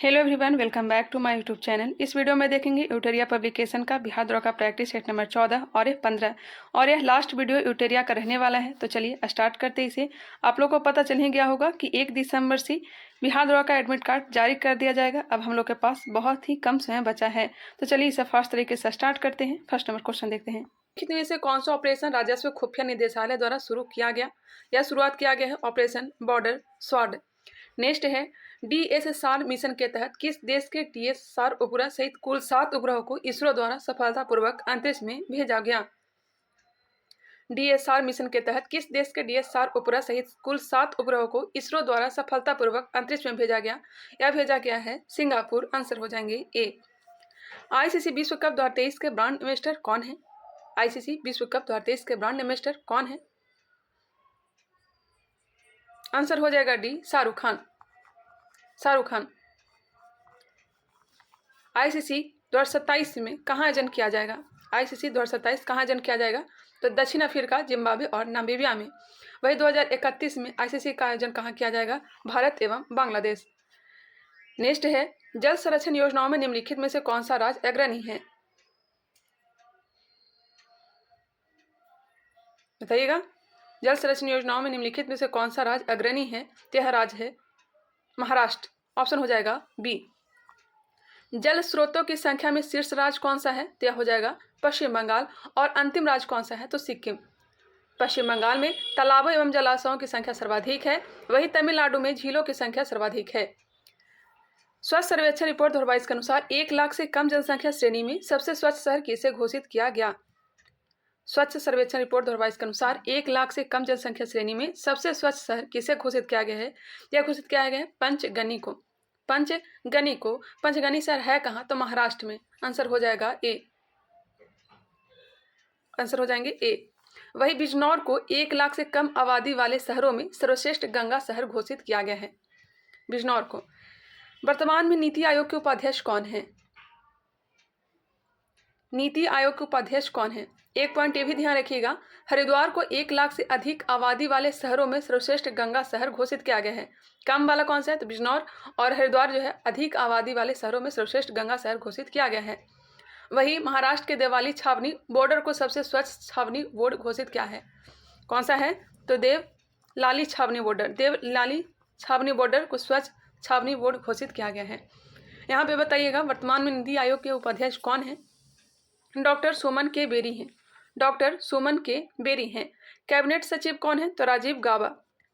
Hello everyone, welcome back to my YouTube channel. इस video में देखेंगे यूटेरिया पब्लिकेशन का बिहार दौरा का प्रैक्टिस सेट नंबर 14 और यह 15 और यह लास्ट वीडियो यूटेरिया का रहने वाला है। तो चलिए स्टार्ट करते हैं इसे। आप लोगों को पता चल ही गया होगा कि 1 दिसंबर से बिहार दौरा का एडमिट कार्ड जारी कर दिया जाएगा। अब हम लोग के पास बहुत ही कम समय बचा है। तो चलिए इसे फास्ट तरीके से स्टार्ट करते हैं। फर्स्ट नंबर क्वेश्चन देखते हैं। कितने से कौन सा ऑपरेशन राजस्व खुफिया निदेशालय द्वारा शुरू किया गया या शुरुआत किया गया है? Operation border sword. नेक्स्ट है DSSR मिशन के तहत किस देश के DSSR उपग्रह सहित कुल 7 उपग्रहों को इसरो द्वारा सफलतापूर्वक अंतरिक्ष में भेजा गया? DSSR मिशन के तहत किस देश के DSSR उपग्रह सहित कुल 7 उपग्रहों को इसरो द्वारा सफलतापूर्वक अंतरिक्ष में भेजा गया? यह भेजा गया है सिंगापुर। आंसर हो जाएंगे ए। ICC विश्व कप 2023 के ब्रांड एम्बेसडर कौन है? ICC विश्व कप 2023 के ब्रांड एम्बेसडर कौन है? आंसर हो जाएगा डी, शाहरुख खान। शाहरुख खान। ICC 2027 में कहाँ आयोजन किया जाएगा? ICC 2027 कहाँ आयोजन किया जाएगा? तो दक्षिण अफ्रीका, जिम्बाब्वे और नामीबिया में। वही 2031 में ICC का आयोजन कहाँ किया जाएगा? भारत एवं बांग्लादेश। नेक्स्ट है जल संरक्षण योजनाओं में निम्नलिखित में से कौन सा राज्य अग्रणी है? बताइएगा। जल संरक्षण योजनाओं में निम्नलिखित में से कौन सा राज्य अग्रणी है? तो यह राज्य है महाराष्ट्र। ऑप्शन हो जाएगा बी। जल स्रोतों की संख्या में शीर्ष राज्य कौन सा है? तो यह हो जाएगा पश्चिम बंगाल। और अंतिम राज्य कौन सा है? तो सिक्किम। पश्चिम बंगाल में तालाबों एवं जलाशयों की संख्या सर्वाधिक है। वही तमिलनाडु में झीलों की संख्या सर्वाधिक है। स्वच्छ सर्वेक्षण रिपोर्ट 2022 के अनुसार 1 लाख से कम जनसंख्या श्रेणी में सबसे स्वच्छ शहर किसे घोषित किया गया? स्वच्छ सर्वेक्षण रिपोर्ट 2022 के अनुसार 1 लाख से कम जनसंख्या श्रेणी में सबसे स्वच्छ शहर किसे घोषित किया गया है? यह घोषित किया गया है पंचगनी को। पंचगनी को। पंचगनी शहर है कहाँ? तो महाराष्ट्र में। आंसर हो जाएगा ए। आंसर हो जाएंगे ए। वही बिजनौर को 1 लाख से कम आबादी वाले शहरों में सर्वश्रेष्ठ गंगा शहर घोषित किया गया है, बिजनौर को। वर्तमान में नीति आयोग के उपाध्यक्ष कौन है? नीति आयोग के उपाध्यक्ष कौन है? एक पॉइंट ये भी ध्यान रखिएगा, हरिद्वार को 1 लाख से अधिक आबादी वाले शहरों में सर्वश्रेष्ठ गंगा शहर घोषित किया गया है। कम वाला कौन सा है? तो बिजनौर। और हरिद्वार जो है अधिक आबादी वाले शहरों में सर्वश्रेष्ठ गंगा शहर घोषित किया गया है। वही महाराष्ट्र के देवाली छावनी बॉर्डर को सबसे स्वच्छ छावनी बोर्ड घोषित किया है। कौन सा है? तो देवलाली छावनी बॉर्डर। देवलाली छावनी बॉर्डर को स्वच्छ छावनी बोर्ड घोषित किया गया है। यहाँ पे बताइएगा वर्तमान में नीति आयोग के उपाध्यक्ष कौन है? डॉक्टर सुमन के बेरी हैं। डॉक्टर सुमन के बेरी हैं। कैबिनेट सचिव कौन है? तो राजीव गाबा।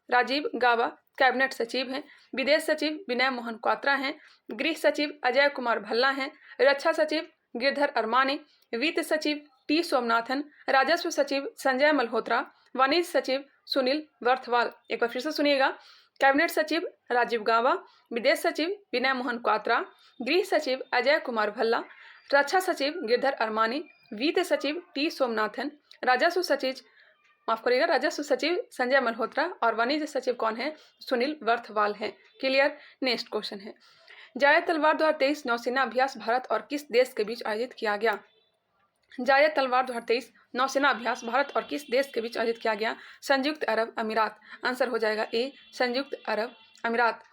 राजीव गाबा कैबिनेट सचिव हैं। विदेश सचिव विनय मोहन क्वात्रा हैं। गृह सचिव अजय कुमार भल्ला हैं। रक्षा सचिव गिरधर अरमानी। वित्त सचिव टी सोमनाथन। राजस्व सचिव संजय मल्होत्रा। वाणिज्य सचिव सुनील वर्थवाल। एक बार फिर से सुनिएगा। कैबिनेट सचिव राजीव गाबा, विदेश सचिव विनय मोहन क्वात्रा, गृह सचिव अजय कुमार भल्ला, रक्षा सचिव गिरधर अरमानी, वित्त सचिव टी सोमनाथन, राजस्व सचिव संजय मल्होत्रा और वाणिज्य सचिव कौन है? सुनील वर्थवाल हैं। क्लियर। नेक्स्ट क्वेश्चन है जायद तलवार 2023 नौसेना अभ्यास भारत और किस देश के बीच आयोजित किया गया? जायद तलवार 2023 नौसेना अभ्यास भारत और किस देश के बीच आयोजित किया गया? संयुक्त अरब अमीरात। आंसर हो जाएगा ए, संयुक्त अरब अमीरात।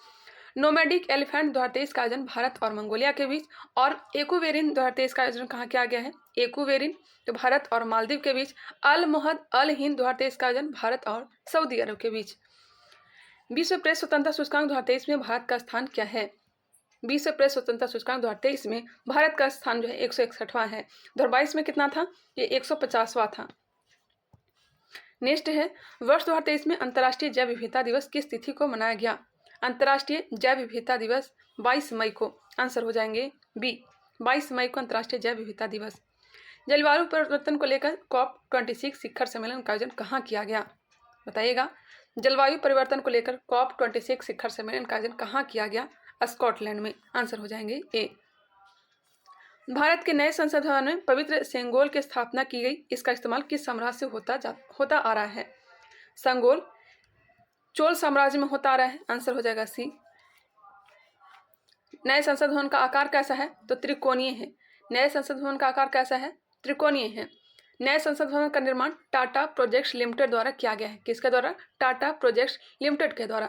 नोमैडिक एलिफेंट 2023 का आयोजन भारत और मंगोलिया के बीच। और एकूवेरिन 2023 का आयोजन कहाँ किया गया है? एकूवेरिन तो भारत और मालदीव के बीच। अल मोहद अल हिंद 2023 का आयोजन भारत और सऊदी अरब के बीच। विश्व प्रेस स्वतंत्रता सूचकांक 2023 में भारत का स्थान क्या है? विश्व प्रेस स्वतंत्रता सूचकांक 2023 में भारत का स्थान जो है 161वां है। 2022 में कितना था? ये 150वां था। नेक्स्ट है वर्ष 2023 में अंतर्राष्ट्रीय जैव विविधता दिवस किस तिथि को मनाया गया? अंतर्राष्ट्रीय जैव विविधता दिवस 22 मई को। आंसर हो जाएंगे बी, 22 मई को अंतर्राष्ट्रीय जैव विविधता दिवस। जलवायु परिवर्तन को लेकर COP26 शिखर सम्मेलन का आयोजन कहाँ किया गया? बताइएगा। जलवायु परिवर्तन को लेकर COP26 शिखर सम्मेलन का आयोजन कहाँ किया गया? स्कॉटलैंड में। आंसर हो जाएंगे ए। भारत के नए संसद भवन में पवित्र सेंगोल की स्थापना की गई। इसका इस्तेमाल किस साम्राज्य से होता आ रहा है? संगोल चोल साम्राज्य में होता आ रहा है। आंसर हो जाएगा सी। नए संसद भवन का आकार कैसा है? तो त्रिकोणीय है। नए संसद भवन का आकार कैसा है? त्रिकोणीय है। नए संसद भवन का निर्माण टाटा प्रोजेक्ट्स लिमिटेड द्वारा किया गया है। किसके द्वारा? टाटा प्रोजेक्ट्स लिमिटेड के द्वारा।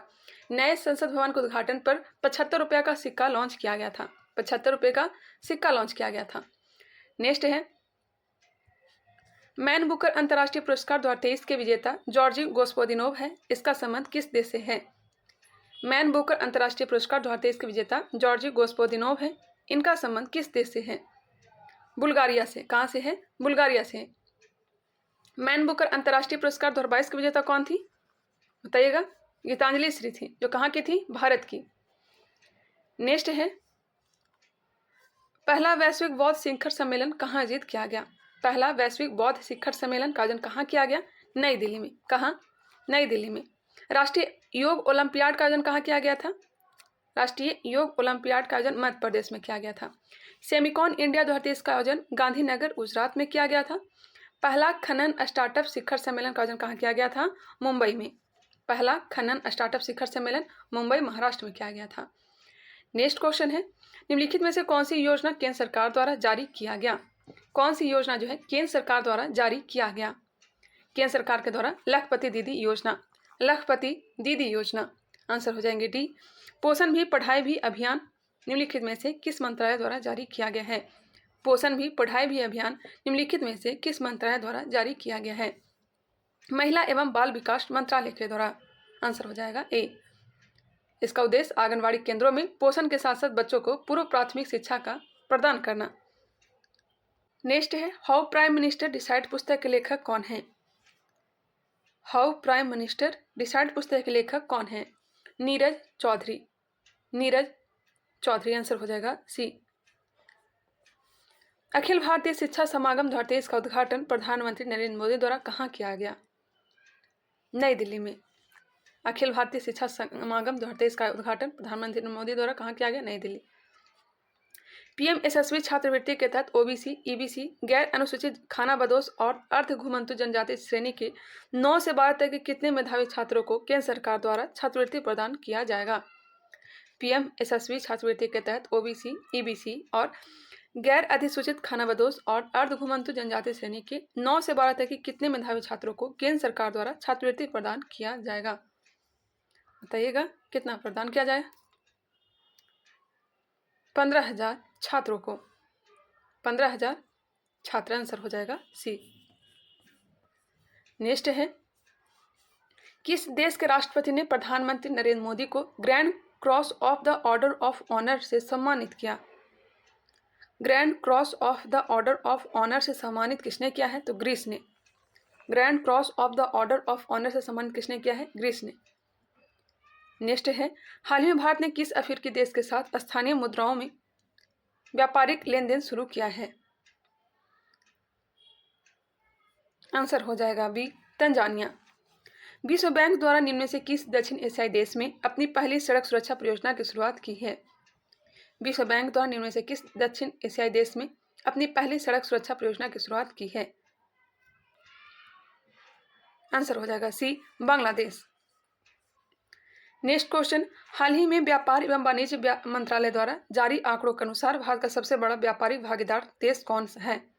नए संसद भवन के उद्घाटन पर 75 रुपये का सिक्का लॉन्च किया गया था। 75 रुपये का सिक्का लॉन्च किया गया था। नेक्स्ट है मैन बुकर अंतर्राष्ट्रीय पुरस्कार 2023 के विजेता जॉर्जी गोस्पोदिनोव है। इसका संबंध किस देश से है? मैन बुकर अंतर्राष्ट्रीय पुरस्कार 2023 के विजेता जॉर्जी गोस्पोदिनोव है। इनका संबंध किस देश से है? बुल्गारिया से। कहाँ से है? बुल्गारिया से। मैन बुकर अंतर्राष्ट्रीय पुरस्कार 2022 की विजेता कौन थी बताइएगा? गीतांजलि श्री थी, जो कहाँ की थी? भारत की। नेक्स्ट है पहला वैश्विक बौद्ध शिखर सम्मेलन कहाँ आयोजित किया गया? पहला वैश्विक बौद्ध शिखर सम्मेलन का आयोजन कहाँ किया गया? नई दिल्ली में। कहाँ? नई दिल्ली में। राष्ट्रीय योग ओलंपियाड का आयोजन कहाँ किया गया था? राष्ट्रीय योग ओलंपियाड का आयोजन मध्य प्रदेश में किया गया था। सेमिकॉन इंडिया 2023 का आयोजन गांधीनगर गुजरात में किया गया था। पहला खनन स्टार्टअप शिखर सम्मेलन का आयोजन कहाँ किया गया था? मुंबई में। पहला खनन स्टार्टअप शिखर सम्मेलन मुंबई महाराष्ट्र में किया गया था। नेक्स्ट क्वेश्चन है निम्नलिखित में से कौन सी योजना केंद्र सरकार द्वारा जारी किया गया? कौन सी योजना जो है केंद्र सरकार द्वारा जारी किया गया? केंद्र सरकार के द्वारा लखपति दीदी योजना। लखपति दीदी योजना। आंसर हो जाएंगे डी। पोषण भी पढ़ाई भी अभियान निम्नलिखित में से किस मंत्रालय द्वारा जारी किया गया है? पोषण भी पढ़ाई भी अभियान निम्नलिखित में से किस मंत्रालय द्वारा जारी किया गया है? महिला एवं बाल विकास मंत्रालय के द्वारा। आंसर हो जाएगा ए। इसका उद्देश्य आंगनबाड़ी केंद्रों में पोषण के साथ साथ बच्चों को पूर्व प्राथमिक शिक्षा का प्रदान करना। नेक्स्ट है हाउ प्राइम मिनिस्टर डिसाइड पुस्तक के लेखक कौन है? हाउ प्राइम मिनिस्टर डिसाइड पुस्तक के लेखक कौन है? नीरज चौधरी। नीरज चौधरी। आंसर हो जाएगा सी। अखिल भारतीय शिक्षा समागम 2023 का उद्घाटन प्रधानमंत्री नरेंद्र मोदी द्वारा कहाँ किया गया? नई दिल्ली में। अखिल भारतीय शिक्षा समागम 2023 का उद्घाटन प्रधानमंत्री मोदी द्वारा कहाँ किया गया? नई दिल्ली। पीएम यशस्वी छात्रवृत्ति के तहत ओबीसी, ईबीसी, गैर अनुसूचित खानाबदोश और अर्ध घुमंतु जनजाति श्रेणी के 9 से 12 तक के कितने मेधावी छात्रों को केंद्र सरकार द्वारा छात्रवृत्ति प्रदान किया जाएगा? पीएम यशस्वी छात्रवृत्ति के तहत ओबीसी, ईबीसी और गैर अधिसूचित खानाबदोश और अर्ध घुमंतु जनजाति श्रेणी के 9 से 12 तक के कितने मेधावी छात्रों को केंद्र सरकार द्वारा छात्रवृत्ति प्रदान किया जाएगा? बताइएगा कितना प्रदान किया जाए? 15,000 छात्रों को। 15,000 छात्र। आंसर हो जाएगा सी। नेक्स्ट है किस देश के राष्ट्रपति ने प्रधानमंत्री नरेंद्र मोदी को grand cross of the order of honour से सम्मानित किया? Grand cross of the order of honour से सम्मानित किसने किया है? तो ग्रीस ने। Grand cross of the order of honour से सम्मानित किसने किया है? ग्रीस ने। नेक्स्ट है हाल ही में भारत ने किस अफ्रीकी देश के साथ स्थानीय मुद्राओं में व्यापारिक लेन देन शुरू किया है? आंसर हो जाएगा बी, तंजानिया। विश्व बैंक द्वारा निम्न में से किस दक्षिण एशियाई देश में अपनी पहली सड़क सुरक्षा परियोजना की शुरुआत की है? विश्व बैंक द्वारा निम्न में से किस दक्षिण एशियाई देश में अपनी पहली सड़क सुरक्षा परियोजना की शुरुआत की है? आंसर हो जाएगा सी, बांग्लादेश। नेक्स्ट क्वेश्चन हाल ही में व्यापार एवं वाणिज्य मंत्रालय द्वारा जारी आंकड़ों के अनुसार भारत का सबसे बड़ा व्यापारिक भागीदार देश कौन सा है?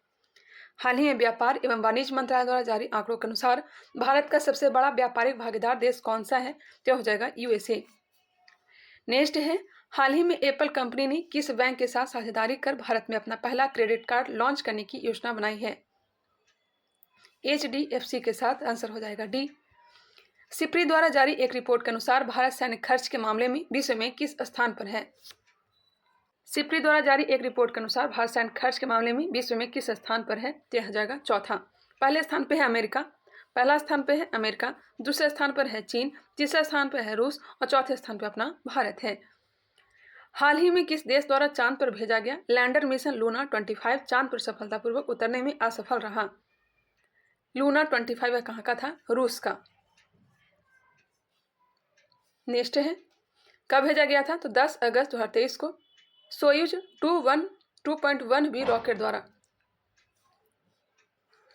हाल ही में व्यापार एवं वाणिज्य मंत्रालय द्वारा जारी आंकड़ों के अनुसार भारत का सबसे बड़ा व्यापारिक भागीदार देश कौन सा है? तो हो जाएगा यूएसए। नेक्स्ट है हाल ही में एप्पल कंपनी ने किस बैंक के साथ साझेदारी कर भारत में अपना पहला क्रेडिट कार्ड लॉन्च करने की योजना बनाई है? HDFC के साथ। आंसर हो जाएगा डी। सिप्री द्वारा जारी एक रिपोर्ट के अनुसार भारत सैन्य खर्च के मामले में विश्व में किस स्थान पर है? सिप्री द्वारा जारी एक रिपोर्ट के अनुसार भारत सैन्य खर्च के मामले में विश्व में किस स्थान पर है? तो हो जाएगा चौथा। पहले स्थान पर है अमेरिका। पहला स्थान पर है अमेरिका, दूसरे स्थान पर है चीन, तीसरे स्थान पर है रूस और चौथे स्थान पर अपना भारत है। हाल ही में किस देश द्वारा चांद पर भेजा गया लैंडर मिशन लूना 25 चांद पर सफलतापूर्वक उतरने में असफल रहा? लूना 25 कहाँ का था? रूस का। नेक्स्ट है कब भेजा गया था? तो 10 अगस्त 2023 को सोयूज 2.1B रॉकेट द्वारा।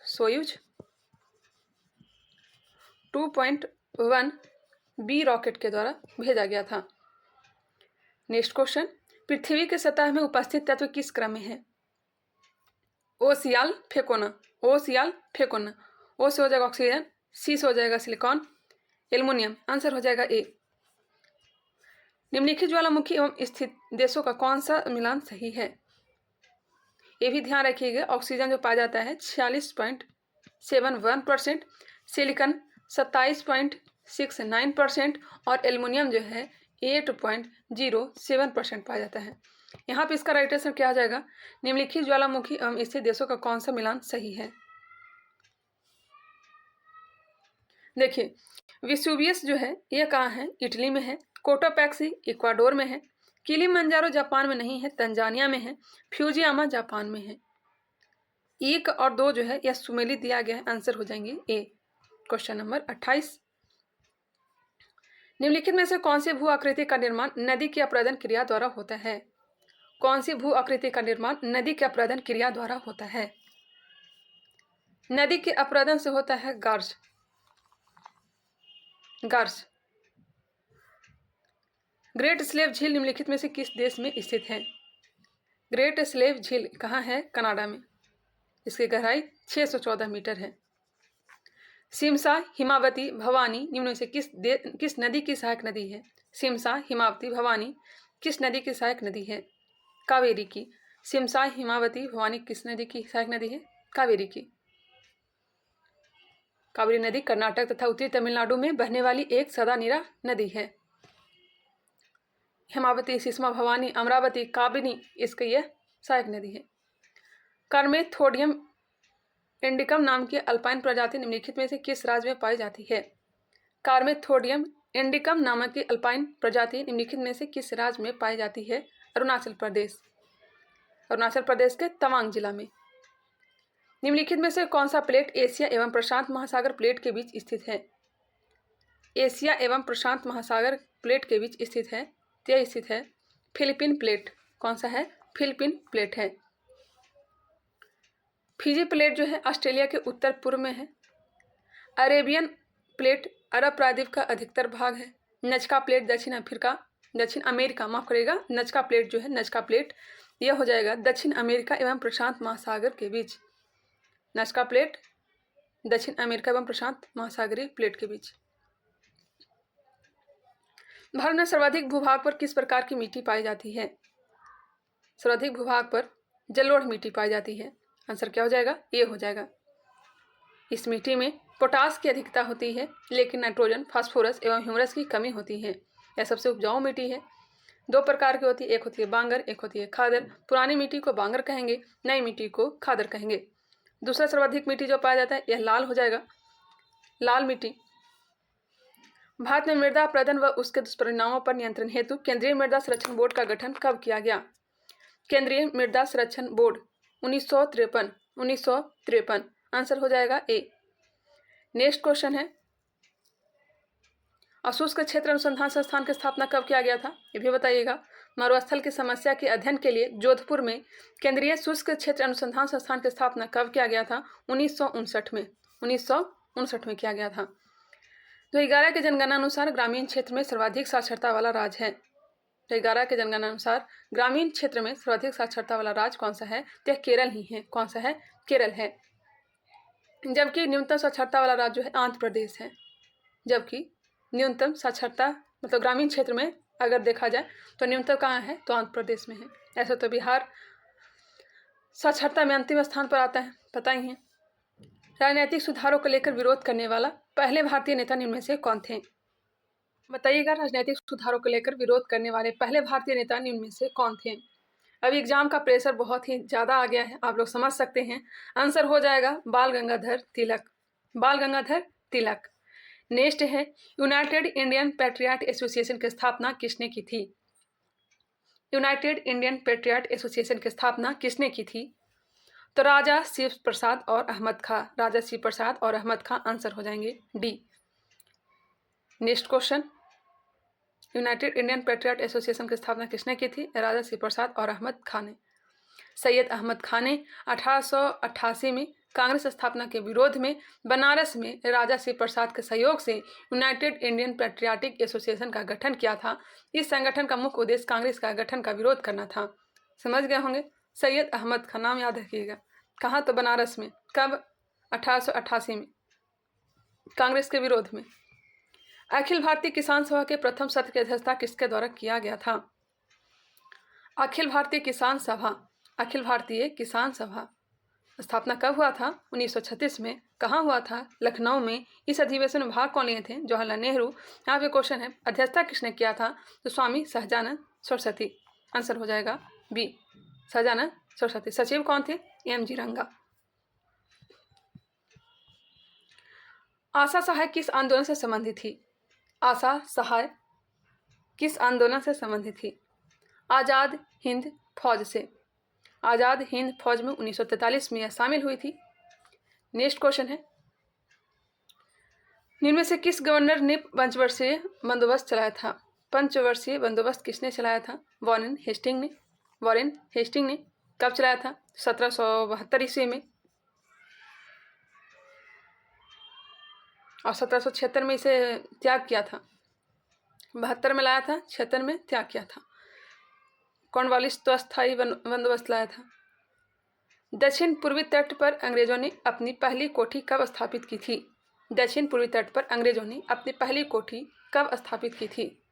सोयूज 2.1B रॉकेट के द्वारा भेजा गया था। नेक्स्ट क्वेश्चन पृथ्वी के सतह में उपस्थित तत्व किस क्रम में है? ओ सियाल फेकोना। ओ सियाल फेकोना। ओ से हो जाएगा ऑक्सीजन, सी से हो जाएगा सिलिकॉन, एल्युमिनियम। आंसर हो जाएगा ए। निम्नलिखित ज्वालामुखी एवं स्थित देशों का कौन सा मिलान सही है? ये भी ध्यान रखिएगा, ऑक्सीजन जो पाया जाता है 46.71%, सिलिकॉन 27.69% और एल्युमिनियम जो है 8.07% पाया जाता है। यहाँ पे इसका राइट आंसर क्या आ जाएगा? निम्नलिखित ज्वालामुखी एवं स्थित देशों का कौन सा मिलान सही है? देखिए, विसुवियस जो है ये कहाँ है? इटली में है। कोटोपैक्सी इक्वाडोर में है। किलिमंजारो जापान में नहीं है, तंजानिया में है। फ्यूजियामा जापान में है। 1 और 2 जो है यह सुमेलित दिया गया है, आंसर हो जाएंगे ए। क्वेश्चन नंबर 28, निम्नलिखित में से कौन सी भू आकृति का निर्माण नदी की अपरदन क्रिया द्वारा होता है? कौन सी भू आकृति का निर्माण नदी के अपरदन क्रिया द्वारा होता है? नदी के अपरदन से होता है गार्ज। ग्रेट स्लेव झील निम्नलिखित में से किस देश में स्थित है? ग्रेट स्लेव झील कहाँ है? कनाडा में। इसकी गहराई 614 मीटर है। सिमसा, हिमावती, भवानी निम्न में से किस नदी की सहायक नदी है? सिमसा, हिमावती, भवानी किस नदी की सहायक नदी है? कावेरी की। सिमसा, हिमावती, भवानी किस नदी की सहायक नदी है? कावेरी की। कावेरी नदी कर्नाटक तथा उत्तरी तमिलनाडु में बहने वाली एक सदानीरा नदी है। हिमावती, सिस्मा, भवानी, अमरावती, काबिनी इसकी यह सहायक नदी है। कार्मेथोडियम इंडिकम नाम की अल्पाइन प्रजाति निम्नलिखित में से किस राज्य में पाई जाती है? कार्मेथोडियम इंडिकम नामक की अल्पाइन प्रजाति निम्नलिखित में से किस राज्य में पाई जाती है? अरुणाचल प्रदेश। अरुणाचल प्रदेश के तवांग जिला में। निम्नलिखित में से कौन सा प्लेट एशिया एवं प्रशांत महासागर प्लेट के बीच स्थित है? एशिया एवं प्रशांत महासागर प्लेट के बीच स्थित है, यह स्थित है फिलीपीन प्लेट। कौन सा है? फिलीपीन प्लेट है। फिजी प्लेट जो है ऑस्ट्रेलिया के उत्तर पूर्व में है। अरेबियन प्लेट अरब प्रायद्वीप का अधिकतर भाग है। नजका प्लेट दक्षिण अमेरिका, माफ करेगा, नजका प्लेट जो है, नजका प्लेट यह हो जाएगा दक्षिण अमेरिका एवं प्रशांत महासागर के बीच। नजका प्लेट दक्षिण अमेरिका एवं प्रशांत महासागरीय प्लेट के बीच। भारत में सर्वाधिक भूभाग पर किस प्रकार की मिट्टी पाई जाती है? सर्वाधिक भूभाग पर जलोढ़ मिट्टी पाई जाती है। आंसर क्या हो जाएगा? ये हो जाएगा। इस मिट्टी में पोटास की अधिकता होती है, लेकिन नाइट्रोजन, फास्फोरस एवं ह्यूमरस की कमी होती है। यह सबसे उपजाऊ मिट्टी है। 2 प्रकार की होती है, एक होती है बांगर, एक होती है खादर। पुरानी मिट्टी को बांगर कहेंगे, नई मिट्टी को खादर कहेंगे। दूसरा सर्वाधिक मिट्टी जो पाया जाता है यह लाल हो जाएगा, लाल मिट्टी। भारत में मृदा अपरदन व उसके दुष्परिणामों पर नियंत्रण हेतु केंद्रीय मृदा संरक्षण बोर्ड का गठन कब किया गया? केंद्रीय मृदा संरक्षण बोर्ड 1953। आंसर हो जाएगा ए। नेक्स्ट क्वेश्चन है, अशुष्क क्षेत्र अनुसंधान संस्थान की स्थापना कब किया गया था? ये भी बताइएगा। मरुस्थल की समस्या के अध्ययन के लिए जोधपुर में केंद्रीय शुष्क क्षेत्र अनुसंधान संस्थान की स्थापना कब किया गया था? 1959 में। 1959 में किया गया था। 2011 की जनगणना अनुसार ग्रामीण क्षेत्र में सर्वाधिक साक्षरता वाला राज्य है। 2011 के जनगणना अनुसार ग्रामीण क्षेत्र में सर्वाधिक साक्षरता वाला राज्य कौन सा है? तो यह केरल ही है। कौन सा है? केरल है। जबकि न्यूनतम साक्षरता वाला राज्य जो है आंध्र प्रदेश है। जबकि न्यूनतम साक्षरता मतलब ग्रामीण क्षेत्र में अगर देखा जाए तो न्यूनतम कहाँ है? तो आंध्र प्रदेश में है। ऐसा तो बिहार साक्षरता में अंतिम स्थान पर आता है, पता ही है। राजनीतिक सुधारों को लेकर विरोध करने वाला पहले भारतीय नेता निम्न में से कौन थे? बताइएगा, राजनीतिक सुधारों को लेकर विरोध करने वाले पहले भारतीय नेता निम्न में से कौन थे? अभी एग्जाम का प्रेशर बहुत ही ज़्यादा आ गया है, आप लोग समझ सकते हैं। आंसर हो जाएगा बाल गंगाधर तिलक। बाल गंगाधर तिलक। नेक्स्ट है, यूनाइटेड इंडियन पैट्रियट एसोसिएशन की स्थापना किसने की थी? यूनाइटेड इंडियन पैट्रियट एसोसिएशन की स्थापना किसने की थी? तो राजा शिव प्रसाद और अहमद खां। राजा शिव प्रसाद और अहमद खां आंसर हो जाएंगे D. Next question, United Indian patriot association की स्थापना किसने की थी? राजा शिव प्रसाद और अहमद खां ने। सैयद अहमद खां ने 1888 में कांग्रेस स्थापना के विरोध में बनारस में राजा शिव प्रसाद के सहयोग से यूनाइटेड इंडियन पैट्रियाटिक एसोसिएशन का गठन किया था। इस संगठन का मुख्य उद्देश्य कांग्रेस का गठन का विरोध करना था। समझ गए होंगे। सैयद अहमद खां, नाम याद रखिएगा। कहाँ? तो बनारस में। कब? 1888 में, कांग्रेस के विरोध में। अखिल भारतीय किसान सभा के प्रथम सत्र की अध्यक्षता किसके द्वारा किया गया था? अखिल भारतीय किसान सभा, अखिल भारतीय किसान सभा स्थापना कब हुआ था? 1936 में। कहाँ हुआ था? लखनऊ में। इस अधिवेशन में भाग कौन लिए थे? जवाहरलाल नेहरू। यहाँ पे क्वेश्चन है, अध्यक्षता किसने किया था? तो स्वामी सहजानंद सरस्वती। आंसर हो जाएगा बी, सहजानंद सरस्वती। सचिव कौन थे? एम.जी. रंगा। आशा सहाय किस आंदोलन से संबंधित थी? आशा सहाय किस आंदोलन से संबंधित थी? आज़ाद हिंद फौज से। आज़ाद हिंद फौज में 1943 में यह शामिल हुई थी। नेक्स्ट क्वेश्चन है, निम्न में से किस गवर्नर ने पंचवर्षीय बंदोबस्त चलाया था? पंचवर्षीय बंदोबस्त किसने चलाया था? वॉरेन हेस्टिंग ने। वॉरेन हेस्टिंग ने। कब चलाया था? 1772 ईस्वी में, और 1776 में इसे त्याग किया था। 72 में लाया था, 76 में त्याग किया था। कॉर्नवालिस तो अस्थायी बंदोबस्त लाया था। दक्षिण पूर्वी तट पर अंग्रेजों ने अपनी पहली कोठी कब स्थापित की थी? दक्षिण पूर्वी तट पर अंग्रेजों ने अपनी पहली कोठी कब स्थापित की थी?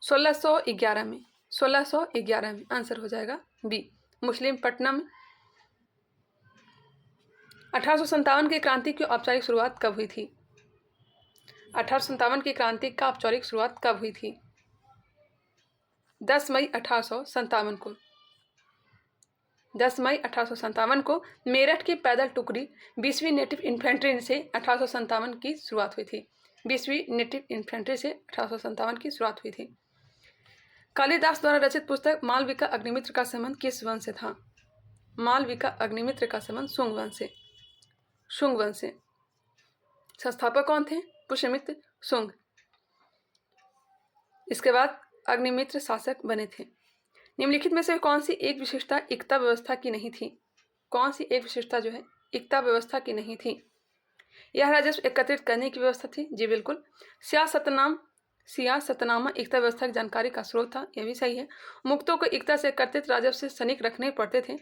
1611 में। 1611 में। आंसर हो जाएगा बी, मुस्लिमपट्टनम। 1857 की क्रांति की औपचारिक शुरुआत कब हुई थी? 1857 की क्रांति का औपचारिक शुरुआत कब हुई थी? 10 मई 1857 को। 10 मई 1857 को मेरठ की पैदल टुकड़ी 20वीं नेटिव इन्फेंट्री से 1857 की शुरुआत हुई थी। 20वीं नेटिव इन्फेंट्री से 1857 की शुरुआत हुई थी। कालिदास द्वारा रचित पुस्तक मालविका अग्निमित्र का संबंध किस वंश से था? मालविका अग्निमित्र का संबंध शुंग वंश से। शुंग वंश से। संस्थापक कौन थे? पुष्यमित्र शुंग। इसके बाद अग्निमित्र शासक बने थे। निम्नलिखित में से कौन सी एक विशेषता एकता व्यवस्था की नहीं थी? कौन सी एक विशेषता जो है एकता व्यवस्था की नहीं थी? यह राजस्व एकत्रित करने की व्यवस्था थी। जी बिल्कुल। सियासतनामा एकता व्यवस्था की जानकारी का स्रोत था। यह भी सही है। मुक्तों को एकता से एकत्रित राजस्व से सैनिक रखने पड़ते थे।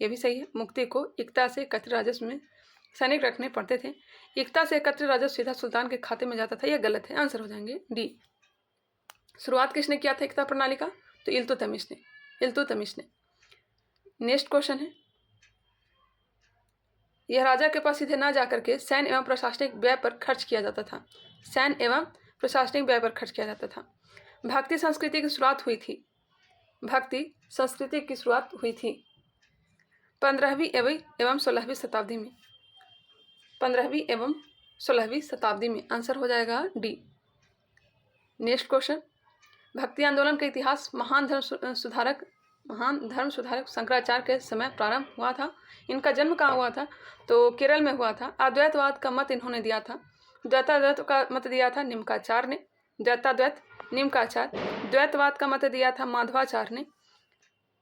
यह भी सही है। मुक्ति को एकता से एकत्रित राजस्व में सैनिक रखने पड़ते थे। एकता से एकत्रित राजस्व सीधा सुल्तान के खाते में जाता था। यह गलत है। आंसर हो जाएंगे डी। शुरुआत किसने किया था एकता प्रणाली का? तो इल्तुतमिश ने। इल्तुतमिश ने। नेक्स्ट क्वेश्चन है, यह राजा के पास सीधे ना जाकर के सैन्य एवं प्रशासनिक व्यय पर खर्च किया जाता था। सैन्य एवं प्रशासनिक व्यय पर खर्च किया जाता था। भक्ति संस्कृति की शुरुआत हुई थी। भक्ति संस्कृति की शुरुआत हुई थी 15वीं एवं 16वीं शताब्दी में। 15वीं एवं 16वीं शताब्दी में। आंसर हो जाएगा डी। नेक्स्ट क्वेश्चन, भक्ति आंदोलन का इतिहास महान धर्म सुधारक शंकराचार्य के समय प्रारंभ हुआ था। इनका जन्म कहाँ हुआ था? तो केरल में हुआ था। अद्वैतवाद का मत इन्होंने दिया था। द्वैताद्वैत का मत दिया था निम्काचार्य ने। द्वैताद्वैत निम्काचार्य। द्वैतवाद का मत दिया था माधवाचार्य ने।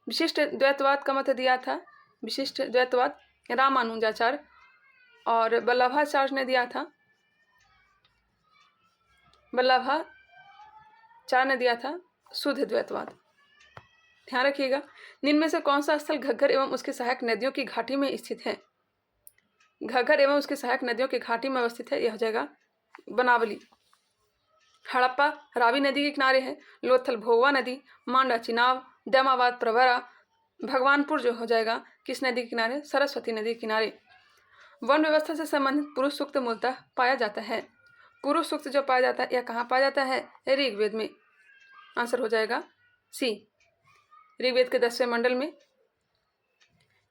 विशिष्ट द्वैतवाद का मत दिया था विशिष्ट द्वैतवाद रामानुजाचार्य। और वल्लभाचार्य ने दिया था शुद्ध द्वैतवाद। ध्यान रखिएगा। निम्न में से कौन सा स्थल घग्गर एवं उसकी सहायक नदियों की घाटी में स्थित है? घग्गर एवं उसकी सहायक नदियों की घाटी में अवस्थित है। यह हो जाएगा बनावली। हड़प्पा रावी नदी के किनारे है। लोथल भोगवा नदी, मांडा चिनाब, दमाबाद प्रवरा, भगवानपुर जो हो जाएगा किस नदी के किनारे? सरस्वती नदी के किनारे। वन व्यवस्था से संबंधित पुरुष सूक्त मूलतः पाया जाता है। पुरुष सूक्त जो पाया जाता है यह कहाँ पाया जाता है? ऋग्वेद में। आंसर हो जाएगा सी, ऋग्वेद के 10वें मंडल में।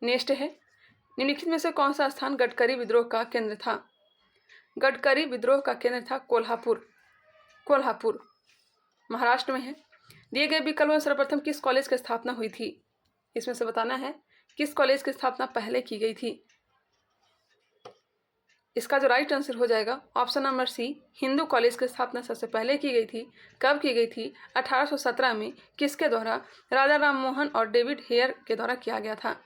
नेक्स्ट है, निम्नलिखित में से कौन सा स्थान गडकरी विद्रोह का केंद्र था? गडकरी विद्रोह का केंद्र था कोल्हापुर। कोल्हापुर महाराष्ट्र में है। दिए गए विकल्प में सर्वप्रथम किस कॉलेज की स्थापना हुई थी? इसमें से बताना है किस कॉलेज की स्थापना पहले की गई थी। इसका जो राइट आंसर हो जाएगा option number C, Hindu college की स्थापना सबसे पहले की गई थी। कब की गई थी? 1817 में। किसके द्वारा? राजा राम मोहन और डेविड हेयर के द्वारा किया गया था।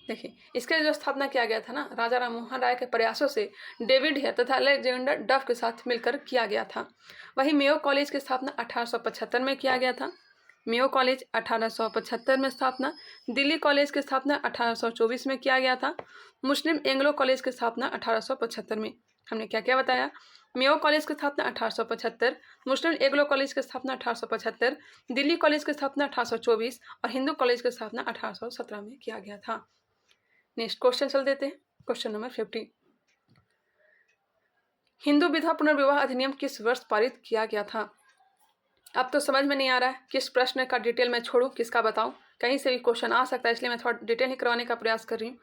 देखिए, इसके जो स्थापना किया गया था ना, राजा राम मोहन राय के प्रयासों से डेविड हेयर तथा अलेक्जेंडर डफ के साथ मिलकर किया गया था। वहीं मेयो कॉलेज की स्थापना 1875 में किया गया था। मेयो कॉलेज 1875 में स्थापना। दिल्ली कॉलेज की स्थापना 1824 में किया गया था। मुस्लिम एंग्लो कॉलेज की स्थापना 1875 में। हमने क्या क्या बताया? मेयो कॉलेज की स्थापना 1875, मुस्लिम एग्लो कॉलेज की स्थापना 1875, दिल्ली कॉलेज की स्थापना 1824 और हिंदू कॉलेज की स्थापना 1817 में किया गया था। नेक्स्ट क्वेश्चन चल देते हैं। Question number 50। हिंदू विधवा पुनर्विवाह अधिनियम किस वर्ष पारित किया गया था? अब तो समझ में नहीं आ रहा है किस प्रश्न का डिटेल मैं छोड़ूं, किसका बताऊं, कहीं से भी क्वेश्चन आ सकता है, इसलिए मैं थोड़ा डिटेल ही करवाने का प्रयास कर रही हूँ।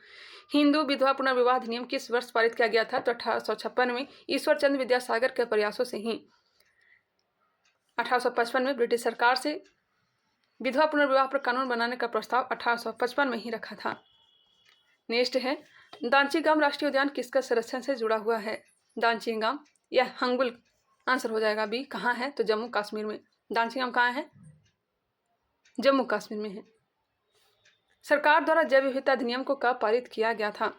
हिंदू विधवा पुनर्विवाह अधिनियम किस वर्ष पारित किया गया था? तो 1856 में ईश्वर चंद्र विद्यासागर के प्रयासों से ही। 1855 में ब्रिटिश सरकार से विधवा पुनर्विवाह पर कानून बनाने का प्रस्ताव 1855 में ही रखा था। नेक्स्ट है, दांचीगाम राष्ट्रीय उद्यान किसका संरक्षण से जुड़ा हुआ है? दांचीगाम, यह हंगुल आंसर हो जाएगा बी। कहाँ है? तो जम्मू कश्मीर में। दांचीगाम कहाँ है? जम्मू कश्मीर में है। सरकार द्वारा जैव विविधता अधिनियम को कब पारित किया गया था?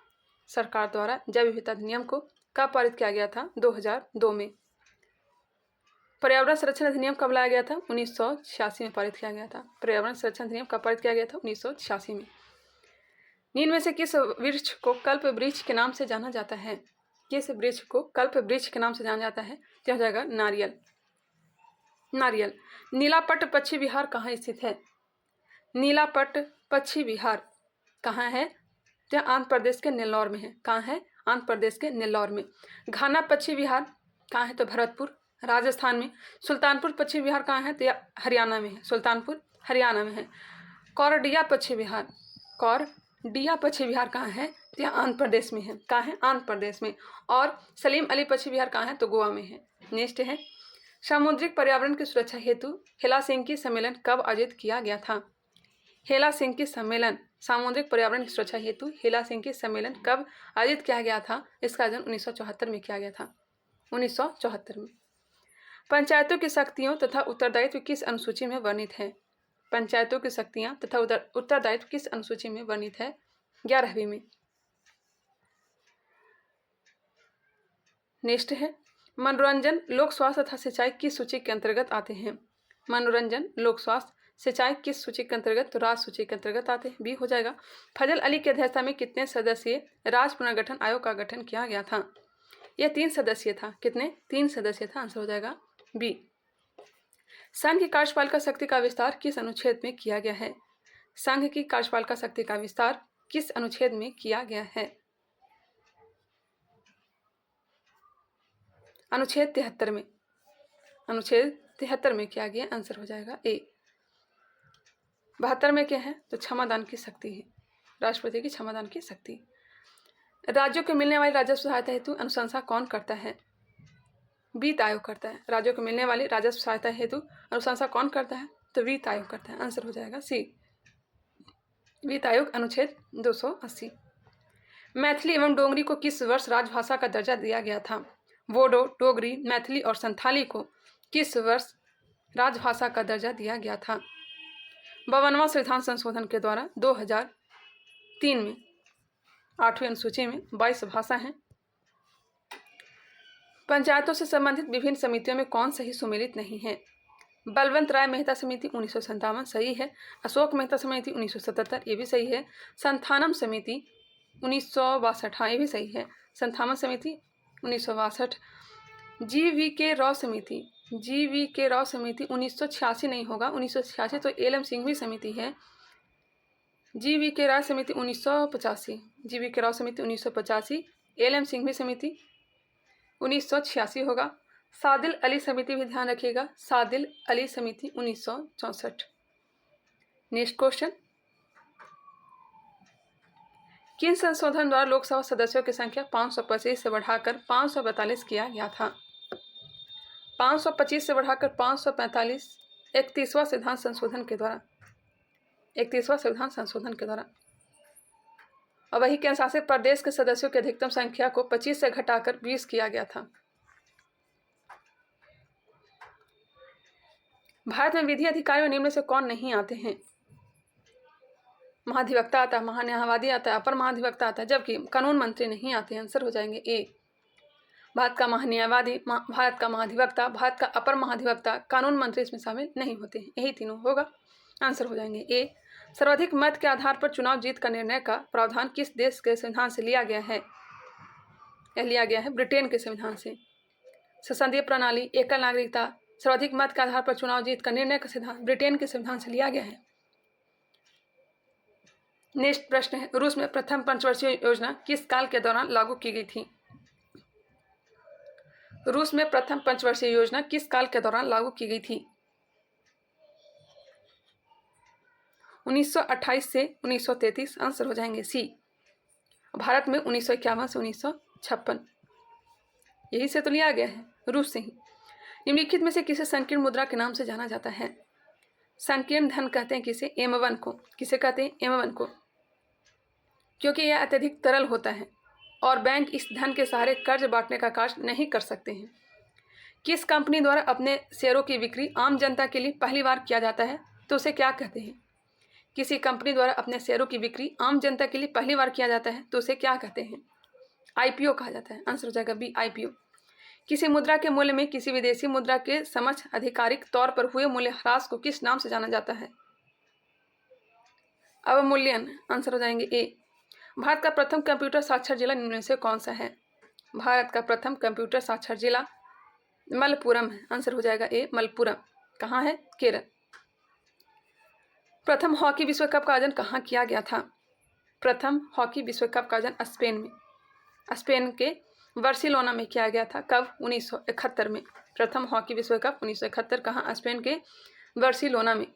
सरकार द्वारा जैव विविधता अधिनियम को कब पारित किया गया था? 2002 में। पर्यावरण संरक्षण अधिनियम कब लाया गया था? 1986 में पारित किया गया था। पर्यावरण संरक्षण अधिनियम कब पारित किया गया था? 1986 में। निम्न में से किस वृक्ष को कल्प वृक्ष के नाम से जाना जाता है? किस वृक्ष को कल्प वृक्ष के नाम से जाना जाता है? तो हो जाएगा नारियल। नारियल। नीलापट पक्षी विहार कहाँ स्थित है? नीलापट पक्षी विहार कहाँ है? तो आंध्र प्रदेश के नेल्लौर में है। कहाँ है? आंध्र प्रदेश के नेल्लौर में। घाना पक्षी विहार कहाँ है? तो भरतपुर, राजस्थान में। सुल्तानपुर पक्षी विहार कहाँ है? तो यह हरियाणा में है। सुल्तानपुर हरियाणा में है। कौरडिया पक्षी विहार, कौरडिया पक्षी विहार कहाँ है? तो यह आंध्र प्रदेश में है। कहाँ है? आंध्र प्रदेश में। और सलीम अली पक्षी विहार कहाँ है? तो गोवा में है। नेक्स्ट है, सामुद्रिक पर्यावरण की सुरक्षा हेतु हेलासिंकी सम्मेलन कब आयोजित किया गया था? हेलासिंकी सम्मेलन, सामुद्रिक पर्यावरण की सुरक्षा हेतु हेलासिंकी सम्मेलन कब आयोजित किया गया था? इसका आयोजन 1974 में किया गया था। 1974 में। पंचायतों की शक्तियों तथा उत्तरदायित्व किस अनुसूची में वर्णित है? पंचायतों की शक्तियां तथा उत्तरदायित्व किस अनुसूची में वर्णित है? 11वीं में। नेक्स्ट है, मनोरंजन, लोक स्वास्थ्य तथा सिंचाई किस सूची के अंतर्गत आते हैं? मनोरंजन, लोक स्वास्थ्य, सिंचाई किस सूची के अंतर्गत? तो राज सूची के अंतर्गत आते हैं। बी हो जाएगा। फजल अली की अध्यक्षता में कितने सदस्यीय राज्य पुनर्गठन आयोग का गठन किया गया था? यह 3 सदस्यीय था। कितने? 3 सदस्यीय था। आंसर हो जाएगा बी। संघ की कार्यपालिका शक्ति का विस्तार किस अनुच्छेद में किया गया है? संघ की कार्यपालिका शक्ति का विस्तार किस अनुच्छेद में किया गया है? अनुच्छेद 73 में। अनुच्छेद 73 में किया गया। आंसर हो जाएगा ए। 72 में क्या है? तो क्षमादान की शक्ति है, राष्ट्रपति की क्षमादान की शक्ति। राज्यों को मिलने वाली राजस्व सहायता हेतु अनुशंसा कौन करता है? वित्त आयोग करता है। राज्यों को मिलने वाली राजस्व सहायता हेतु अनुशंसा कौन करता है? तो वित्त आयोग करता है। आंसर हो जाएगा सी, वित्त आयोग। अनुच्छेद 280। मैथिली एवं डोगरी को किस वर्ष राजभाषा का दर्जा दिया गया था? बोडो, डोगरी, मैथिली और संथाली को किस वर्ष राजभाषा का दर्जा दिया गया था? 52वां संविधान संशोधन के द्वारा 2003 में 8वीं अनुसूची में 22 भाषा हैं। पंचायतों से संबंधित विभिन्न समितियों में कौन सही सुमेलित नहीं है? बलवंत राय मेहता समिति 1957 सही है। अशोक मेहता समिति 1977 ये भी सही है। संथानम समिति 1962 हाँ ये भी सही है। संथानम समिति 1962। GVK राव समिति, GVK राव समिति 1986 नहीं होगा। 1986 तो LM सिंघवी समिति है। GVK राव समिति 1985, GVK राव समिति 1985, LM सिंघवी समिति 1986 होगा। सादिल अली समिति भी ध्यान रखिएगा, सादिल अली समिति 1964। नेक्स्ट क्वेश्चन, किन संशोधन द्वारा लोकसभा सदस्यों की संख्या 525 से बढ़ाकर 542 किया गया था? 525 से बढ़ाकर 545 31वां संविधान संशोधन के द्वारा, 31वां संविधान संशोधन के द्वारा। और वही केंद्र शासित प्रदेश के सदस्यों की अधिकतम संख्या को 25 से घटाकर 20 किया गया था। भारत में विधि अधिकारी में निम्न में से कौन नहीं आते हैं? महाधिवक्ता आता है, महान्यायवादी आता है, अपर महाधिवक्ता आता है, जबकि कानून मंत्री नहीं आते हैं। आंसर हो जाएंगे ए। भारत का महान्यायवादी, भारत का महाधिवक्ता, भारत का अपर महाधिवक्ता, कानून मंत्री इसमें शामिल नहीं होते हैं। यही तीनों होगा। आंसर हो जाएंगे ए। सर्वाधिक मत के आधार पर चुनाव जीत का निर्णय का प्रावधान किस देश के संविधान से लिया गया है? यह लिया गया है ब्रिटेन के संविधान से। संसदीय प्रणाली, एकल नागरिकता, सर्वाधिक मत के आधार पर चुनाव जीत का निर्णय का सिद्धांत ब्रिटेन के संविधान से लिया गया है। नेक्स्ट प्रश्न है, रूस में प्रथम पंचवर्षीय योजना किस काल के दौरान लागू की गई थी? रूस में प्रथम पंचवर्षीय योजना किस काल के दौरान लागू की गई थी? 1928 से 1933 आंसर हो जाएंगे सी। भारत में 1951 से 1956, यही से तो लिया गया है, रूस से ही। निम्नलिखित में से किसे संकीर्ण मुद्रा के नाम से जाना जाता है? संकीर्ण धन कहते हैं किसे? M1 को। किसे कहते हैं? M1 को, क्योंकि यह अत्यधिक तरल होता है और बैंक इस धन के सहारे कर्ज बांटने का कार्य नहीं कर सकते हैं। किस कंपनी द्वारा अपने शेयरों की बिक्री आम जनता के लिए पहली बार किया जाता है तो उसे क्या कहते हैं? किसी कंपनी द्वारा अपने शेयरों की बिक्री आम जनता के लिए पहली बार किया जाता है तो उसे क्या कहते हैं? IPO कहा जाता है। आंसर हो जाएगा बी, IPO। किसी मुद्रा के मूल्य में किसी विदेशी मुद्रा के समक्ष आधिकारिक तौर पर हुए मूल्य ह्रास को किस नाम से जाना जाता है? अवमूल्यन। आंसर हो जाएंगे ए। भारत का प्रथम कंप्यूटर साक्षर जिला निम्न में से कौन सा है? भारत का प्रथम कंप्यूटर साक्षर जिला मलप्पुरम है। आंसर हो जाएगा ए, मलप्पुरम। कहाँ है? केरल। प्रथम हॉकी विश्व कप का आयोजन कहाँ किया गया था? प्रथम हॉकी विश्व कप का आयोजन स्पेन में, स्पेन के बार्सिलोना में किया गया था। कब? 1971 में। प्रथम हॉकी विश्व कप 1971 कहाँ? स्पेन के बार्सिलोना में।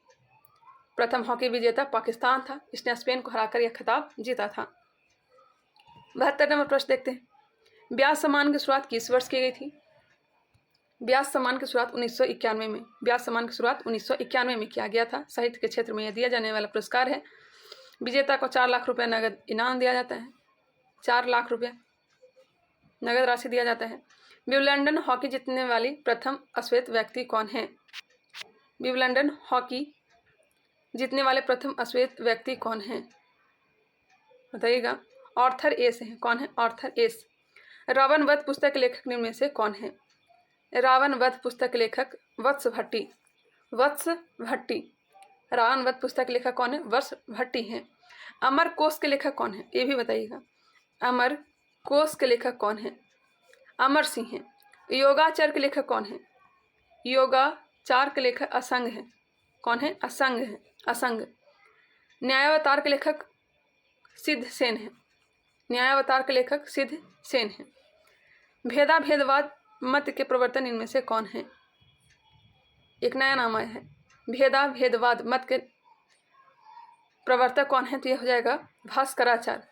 प्रथम हॉकी विजेता पाकिस्तान था, इसने स्पेन को हराकर यह खिताब जीता था। 72 नंबर प्रश्न देखते हैं। ब्याज सम्मान की शुरुआत किस वर्ष की गई थी? ब्याज सम्मान की शुरुआत 1991 में। ब्याज सम्मान की शुरुआत 1991 में किया गया था। साहित्य के क्षेत्र में यह दिया जाने वाला पुरस्कार है। विजेता को 4 लाख रुपये नगद इनाम दिया जाता है। 4 लाख रुपये नगद राशि दिया जाता है। विंबलडन हॉकी जीतने वाली प्रथम अश्वेत व्यक्ति कौन है? विंबलडन हॉकी जीतने वाले प्रथम अश्वेत व्यक्ति कौन है? बताइएगा। आर्थर एस है। कौन है? Arthur S. रावण वध पुस्तक के लेखक निम्न में से कौन है? रावण वध पुस्तक के लेखक वत्स भट्टी। वत्स भट्टी। रावण वध पुस्तक के लेखक कौन है? वत्स भट्टी हैं। अमर कोश के लेखक कौन है? ये भी बताइएगा। अमर कोश के लेखक कौन है? अमर सिंह हैं। योगाचार के लेखक कौन है? योगाचार के लेखक असंग है। कौन है? असंग है। असंग। न्यायावतार के लेखक सिद्ध सेन है। न्यायावतार के लेखक सिद्ध सेन है। भेदाभेदवाद मत के प्रवर्तन इनमें से कौन है? एक नया नाम आया है। भेदाभेदवाद मत के प्रवर्तक कौन है? तो यह हो जाएगा भास्कराचार्य।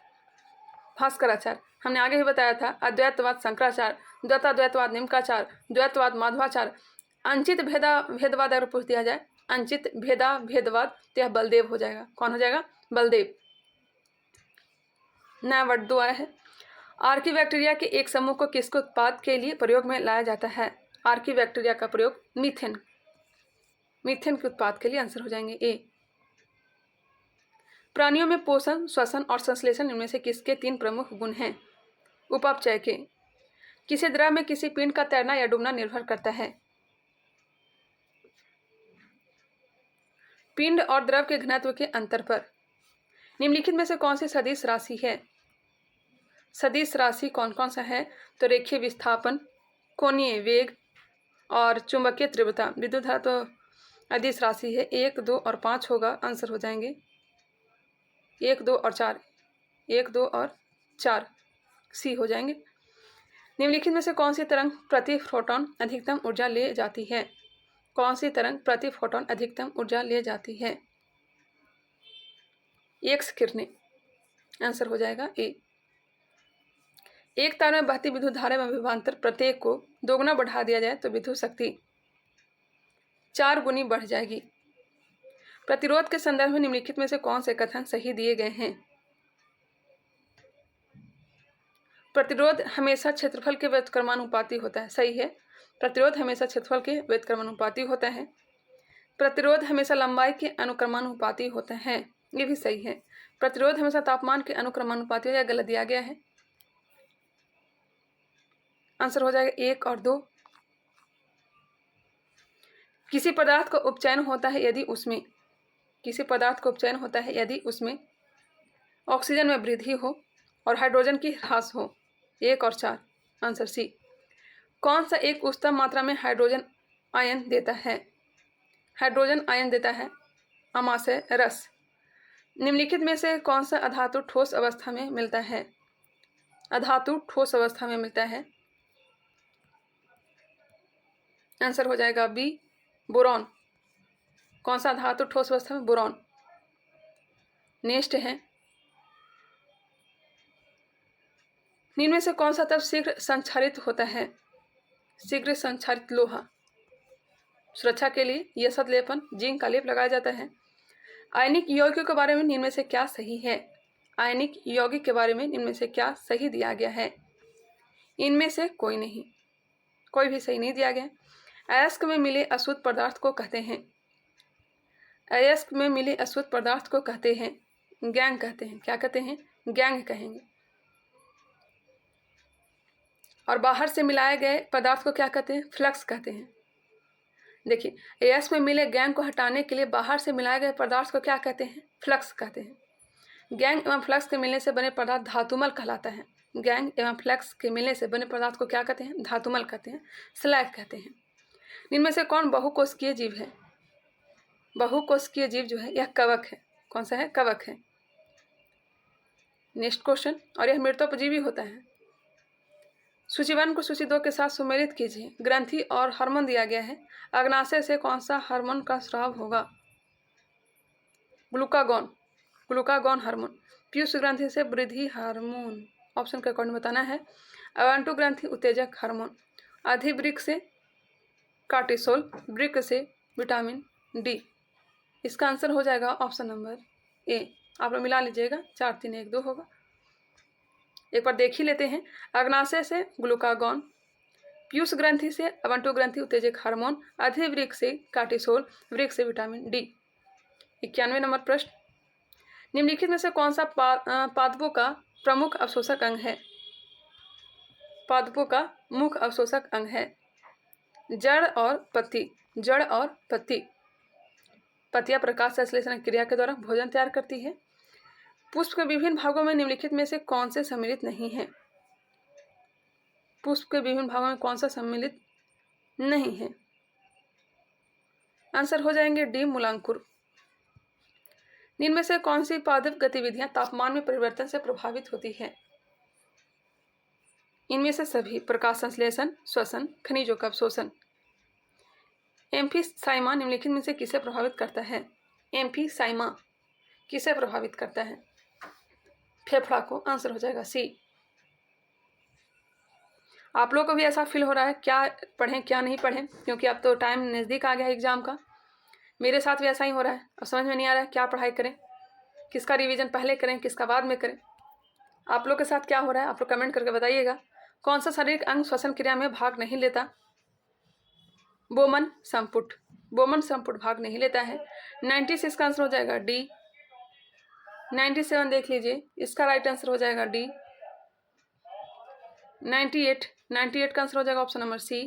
भास्कराचार्य। हमने आगे भी बताया था। अद्वैतवाद शंकराचार्य, द्वैताद्वैतवाद निम्काचार्य, द्वैतवाद माधवाचार्य। अंचित भेदवाद अगर पूछ दिया जाए, अंचित भेदवाद, तो यह बलदेव हो जाएगा। कौन हो जाएगा? बलदेव। नया वर्ड 2 आया है। आर्कीबैक्टीरिया के एक समूह को किसके उत्पाद के लिए प्रयोग में लाया जाता है? आर्कीबैक्टीरिया का प्रयोग मीथेन, मीथेन के उत्पाद के लिए। आंसर हो जाएंगे ए। प्राणियों में पोषण, श्वसन और संश्लेषण इनमें से किसके 3 प्रमुख गुण हैं? उपापचय के। किसी द्रव में किसी पिंड का तैरना या डूबना निर्भर करता है? पिंड और द्रव के घनत्व के अंतर पर। निम्नलिखित में से कौन सी सदिश राशि है? सदिश राशि कौन कौन सा है? तो रेखीय विस्थापन, कोणीय वेग और चुंबकीय तीव्रता। विद्युत धारा तो अदिश राशि है। 1, 2 और 5 होगा। आंसर हो जाएंगे 1, 2 और 4। 1, 2 और 4 सी हो जाएंगे। निम्नलिखित में से कौन सी तरंग प्रति फोटोन अधिकतम ऊर्जा ले जाती है? कौन सी तरंग प्रति फोटोन अधिकतम ऊर्जा ले जाती है? एक्स किरणें। आंसर हो जाएगा ए। एक तार में बहती विद्युत धारा में विभवांतर प्रत्येक को दोगुना बढ़ा दिया जाए तो विद्युत शक्ति 4 गुनी बढ़ जाएगी। प्रतिरोध के संदर्भ में निम्नलिखित में से कौन से कथन सही दिए गए हैं? प्रतिरोध हमेशा क्षेत्रफल के व्युत्क्रमानुपाती होता है। सही है। प्रतिरोध हमेशा क्षेत्रफल के व्युत्क्रमानुपाती होता है। प्रतिरोध हमेशा लंबाई के अनुक्रमानुपाती होता है। ये भी सही है। प्रतिरोध हमेशा तापमान के अनुक्रमानुपाती हो। या गलत दिया गया है। आंसर हो जाएगा 1 और 2। किसी पदार्थ को उपचयन होता है यदि उसमें, किसी पदार्थ को उपचयन होता है यदि उसमें ऑक्सीजन में वृद्धि हो और हाइड्रोजन की ह्रास हो। 1 और 4। Answer C. कौन सा एक उच्चतम मात्रा में हाइड्रोजन आयन देता है? हाइड्रोजन आयन देता है अमाशय रस। निम्नलिखित में से कौन सा अधातु ठोस अवस्था में मिलता है? अधातु ठोस अवस्था में मिलता है। आंसर हो जाएगा बी, बोरॉन। कौन सा धातु ठोस अवस्था में? बोरॉन। नेक्स्ट है, निम्न में से कौन सा तत्व शीघ्र संक्षारित होता है? शीघ्र संक्षारित लोहा। सुरक्षा के लिए यह सतलेपन जिंक का लेप लगाया जाता है। आयनिक यौगिकों के बारे में निम्न में से क्या सही है? आयनिक यौगिक के बारे में निम्न में से क्या सही दिया गया है? इनमें से कोई नहीं, कोई भी सही नहीं दिया गया। अयस्क में मिले अशुद्ध पदार्थ को कहते हैं, अयस्क में मिले अशुद्ध पदार्थ को कहते हैं गैंग कहते हैं। क्या कहते हैं? गैंग कहेंगे। और बाहर से मिलाए गए पदार्थ को क्या कहते हैं? फ्लक्स कहते हैं। देखिए, अयस्क में मिले गैंग को हटाने के लिए बाहर से मिलाए गए पदार्थ को क्या कहते हैं? फ्लक्स कहते हैं। गैंग एवं फ्लक्स के मिलने से बने पदार्थ धातुमल कहलाता है। गैंग एवं फ्लक्स के मिलने से बने पदार्थ को क्या कहते हैं? धातुमल कहते हैं, स्लैग कहते हैं। इनमें से कौन बहुकोशिकीय जीव है? बहुकोशिकीय जीव जो है यह कवक है। कौन सा है? कवक है। नेक्स्ट क्वेश्चन, और यह मृतोपजीवी होता है। सूची 1 को सूची 2 के साथ सुमेलित कीजिए। ग्रंथि और हार्मोन दिया गया है। अग्नाशय से कौन सा हार्मोन का स्राव होगा? Glucagon, glucagon hormone. पीयूष ग्रंथि से वृद्धि हार्मोन, ऑप्शन के अकॉर्डिंग बताना है। अवांटु ग्रंथि उत्तेजक हार्मोन। अधिवृक्क से कार्टिसोल, वृक्क से विटामिन डी। इसका आंसर हो जाएगा ऑप्शन नंबर ए। आप लोग मिला लीजिएगा, 4 3 1 2 होगा। एक बार देख ही लेते हैं। अग्नाशय से ग्लूकागॉन, पीयूष ग्रंथि से अवंटु ग्रंथि उत्तेजक हार्मोन, अधिवृक्क से कार्टिसोल, वृक्क से विटामिन डी। 91 नंबर प्रश्न, निम्नलिखित में से कौन सा पादपों का प्रमुख अवशोषक अंग है? पादपों का मुख्य अवशोषक अंग है जड़ और पत्ती। जड़ और पत्ती। पत्तियां प्रकाश संश्लेषण क्रिया के द्वारा भोजन तैयार करती है। पुष्प के विभिन्न भागों में निम्नलिखित में से कौन से सम्मिलित नहीं है? पुष्प के विभिन्न भागों में कौन सा सम्मिलित नहीं है? आंसर हो जाएंगे डी, मूलांकुर। निम्न में से कौन सी पादप गतिविधियां तापमान में परिवर्तन से प्रभावित होती है? इनमें से सभी। प्रकाश संश्लेषण, श्वसन, खनिजों का अवशोषण। एम्फीसाइमा निम्नलिखित में से किसे प्रभावित करता है? एम्फीसाइमा किसे प्रभावित करता है? फेफड़ा को। आंसर हो जाएगा सी। आप लोगों को भी ऐसा फील हो रहा है क्या पढ़ें क्या नहीं पढ़ें, क्योंकि अब तो टाइम नज़दीक आ गया है एग्जाम का। मेरे साथ भी ऐसा ही हो रहा है। अब समझ में नहीं आ रहा है क्या पढ़ाई करें, किसका रिवीजन पहले करें, किसका बाद में करें। आप लोग के साथ क्या हो रहा है आप लोग कमेंट करके बताइएगा। कौन सा शारीरिक अंग श्वसन क्रिया में भाग नहीं लेता? बोमन संपुट। बोमन संपुट भाग नहीं लेता है। 96 का आंसर हो जाएगा डी। 97 देख लीजिए, इसका राइट आंसर हो जाएगा डी। 98 का आंसर हो जाएगा ऑप्शन नंबर सी।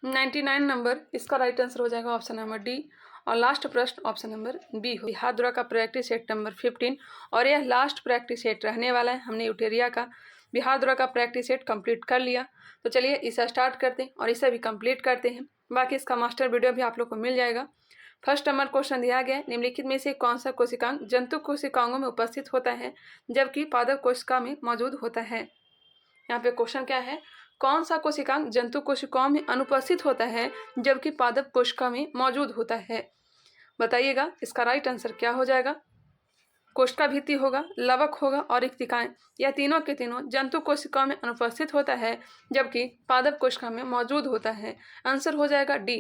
99 नंबर, इसका राइट आंसर हो जाएगा ऑप्शन नंबर डी। और लास्ट प्रश्न ऑप्शन नंबर बी हो। बिहार द्वारा का प्रैक्टिस सेट नंबर 15, और यह लास्ट प्रैक्टिस सेट रहने वाला है। हमने यूटेरिया का बिहार द्वारा का प्रैक्टिस सेट कंप्लीट कर लिया। तो चलिए इसे स्टार्ट करते हैं और इसे भी कंप्लीट करते हैं। बाकी इसका मास्टर वीडियो भी आप लोग को मिल जाएगा। फर्स्ट नंबर क्वेश्चन दिया गया है, निम्नलिखित में से कौन सा कोशिकांग जंतु कोशिकाओं में उपस्थित होता है जबकि पादप कोशिका में मौजूद होता है? यहाँ पे क्वेश्चन क्या है, कौन सा कोशिकांग जंतु कोशिकाओं में अनुपस्थित होता है जबकि पादप कोशिका में मौजूद होता है? बताइएगा इसका राइट आंसर क्या हो जाएगा। कोशिका भित्ति होगा, लवक होगा और रिक्तिकाएं। यह तीनों के तीनों जंतु कोशिकाओं में अनुपस्थित होता है जबकि पादप कोशिका में मौजूद होता है। आंसर हो जाएगा डी।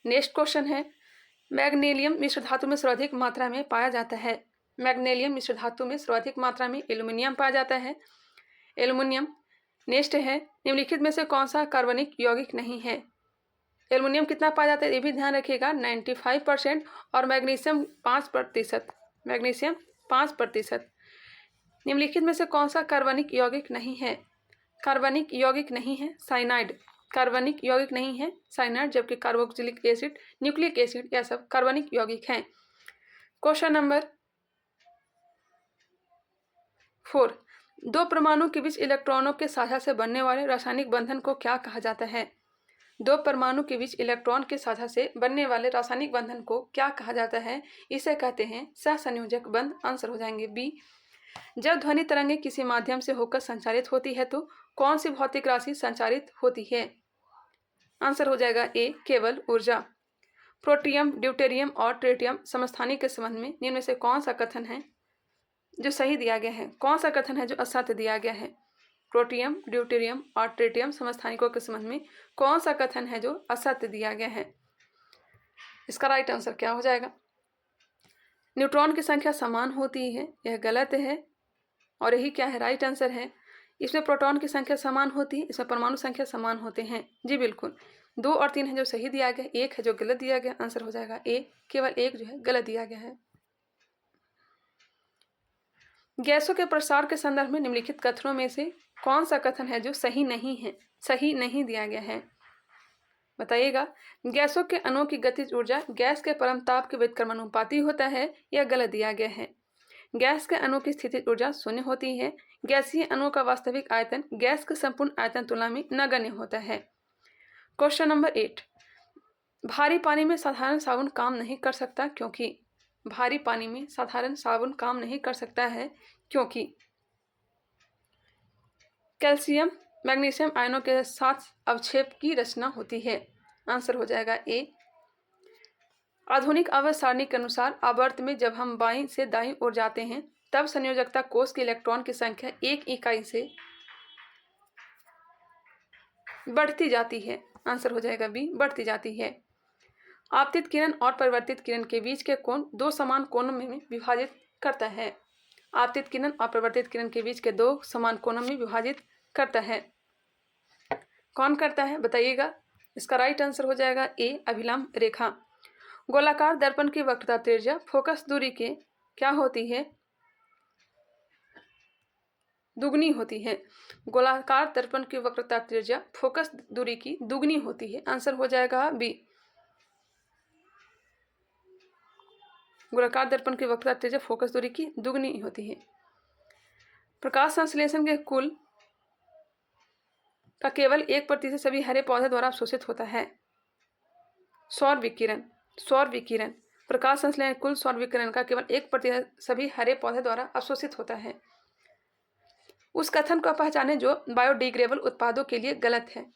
नेक्स्ट क्वेश्चन है, मैग्नीशियम मिश्र धातु में सर्वाधिक मात्रा में पाया जाता है। मैग्नीशियम मिश्र धातु में सर्वाधिक मात्रा में एल्यूमिनियम पाया जाता है, एल्यूमिनियम। नेक्स्ट है, निम्नलिखित में से कौन सा कार्बनिक यौगिक नहीं है? एल्यूमिनियम कितना पाया जाता है ये भी ध्यान रखिएगा, 95%, और मैग्नीशियम 5%। मैग्नीशियम 5%। निम्नलिखित में से कौन सा कार्बनिक यौगिक नहीं है? कार्बनिक यौगिक नहीं है साइनाइड। कार्बनिक यौगिक नहीं है साइनाइड, जबकि कार्बोक्सिलिक एसिड, न्यूक्लिक एसिड, यह सब कार्बनिक यौगिक हैं। क्वेश्चन नंबर 4, दो परमाणु के बीच इलेक्ट्रॉनों के साझा से बनने वाले रासायनिक बंधन को क्या कहा जाता है? दो परमाणु के बीच इलेक्ट्रॉन के साझा से बनने वाले रासायनिक बंधन को क्या कहा जाता है? इसे कहते हैं सहसंयोजक बंध। आंसर हो जाएंगे बी। जब ध्वनि तरंगे किसी माध्यम से होकर संचारित होती है तो कौन सी भौतिक राशि संचारित होती है? आंसर हो जाएगा ए, केवल ऊर्जा। प्रोटियम, ड्यूटेरियम और ट्रिटियम समस्थानिक के संबंध में निम्न में से कौन सा कथन है जो सही दिया गया है? कौन सा कथन है जो असत्य दिया गया है? प्रोटियम, ड्यूटेरियम और ट्रिटियम समस्थानिकों के संबंध में कौन सा कथन है जो असत्य दिया गया है? इसका राइट आंसर क्या हो जाएगा? न्यूट्रॉन की संख्या समान होती है, यह गलत है। और यही क्या है? राइट आंसर है। इसमें प्रोटॉन की संख्या समान होती है, इसमें परमाणु संख्या समान होते हैं। जी बिल्कुल। 2 और 3 है जो सही दिया गया, 1 है जो गलत दिया गया। आंसर हो जाएगा ए, केवल 1 जो है गलत दिया गया है। गैसों के प्रसार के संदर्भ में निम्नलिखित कथनों में से कौन सा कथन है जो सही नहीं है, सही नहीं दिया गया है? बताइएगा। गैसों के अणुओं की गतिज ऊर्जा गैस के परम ताप के व्युत्क्रमानुपाती होता है, यह गलत दिया गया है। गैस के अणु की स्थितिज ऊर्जा शून्य होती है। गैसीय अणुओं का वास्तविक आयतन गैस के संपूर्ण आयतन तुलना में नगण्य होता है। Question number 8। भारी पानी में साधारण साबुन काम नहीं कर सकता क्योंकि? भारी पानी में साधारण साबुन काम नहीं कर सकता है क्योंकि कैल्शियम मैग्नीशियम आयनों के साथ अवक्षेप की रचना होती है। आंसर हो जाएगा ए। आधुनिक आवर्त सारणी के अनुसार आवर्त में जब हम बाईं से दाईं ओर जाते हैं तब संयोजकता कोष के इलेक्ट्रॉन की संख्या 1 इकाई से बढ़ती जाती है। आंसर हो जाएगा बी, बढ़ती जाती है। आपतित किरण और परिवर्तित किरण के बीच के कोण 2 समान कोणों में विभाजित करता है। आपतित किरण और परिवर्तित किरण के बीच के 2 समान कोणों में विभाजित करता है। कौन करता है बताइएगा। इसका राइट आंसर हो जाएगा ए, अभिलंब रेखा। गोलाकार दर्पण की वक्रता त्रिज्या फोकस दूरी के क्या होती है? दुगनी होती है। गोलाकार दर्पण की वक्रता त्रिज्या फोकस दूरी की दुगनी होती है। आंसर हो जाएगा बी। गोलाकार दर्पण की वक्रता त्रिज्या फोकस दूरी की दुगनी होती है। प्रकाश संश्लेषण के कुल का केवल 1% सभी हरे पौधे द्वारा अवशोषित होता है। सौर विकिरण। सौर विकिरण। प्रकाश संश्लेषण कुल सौर विकिरण का केवल 1% सभी हरे पौधे द्वारा अवशोषित होता है। उस कथन को पहचाने जो बायोडिग्रेडेबल उत्पादों के लिए गलत है।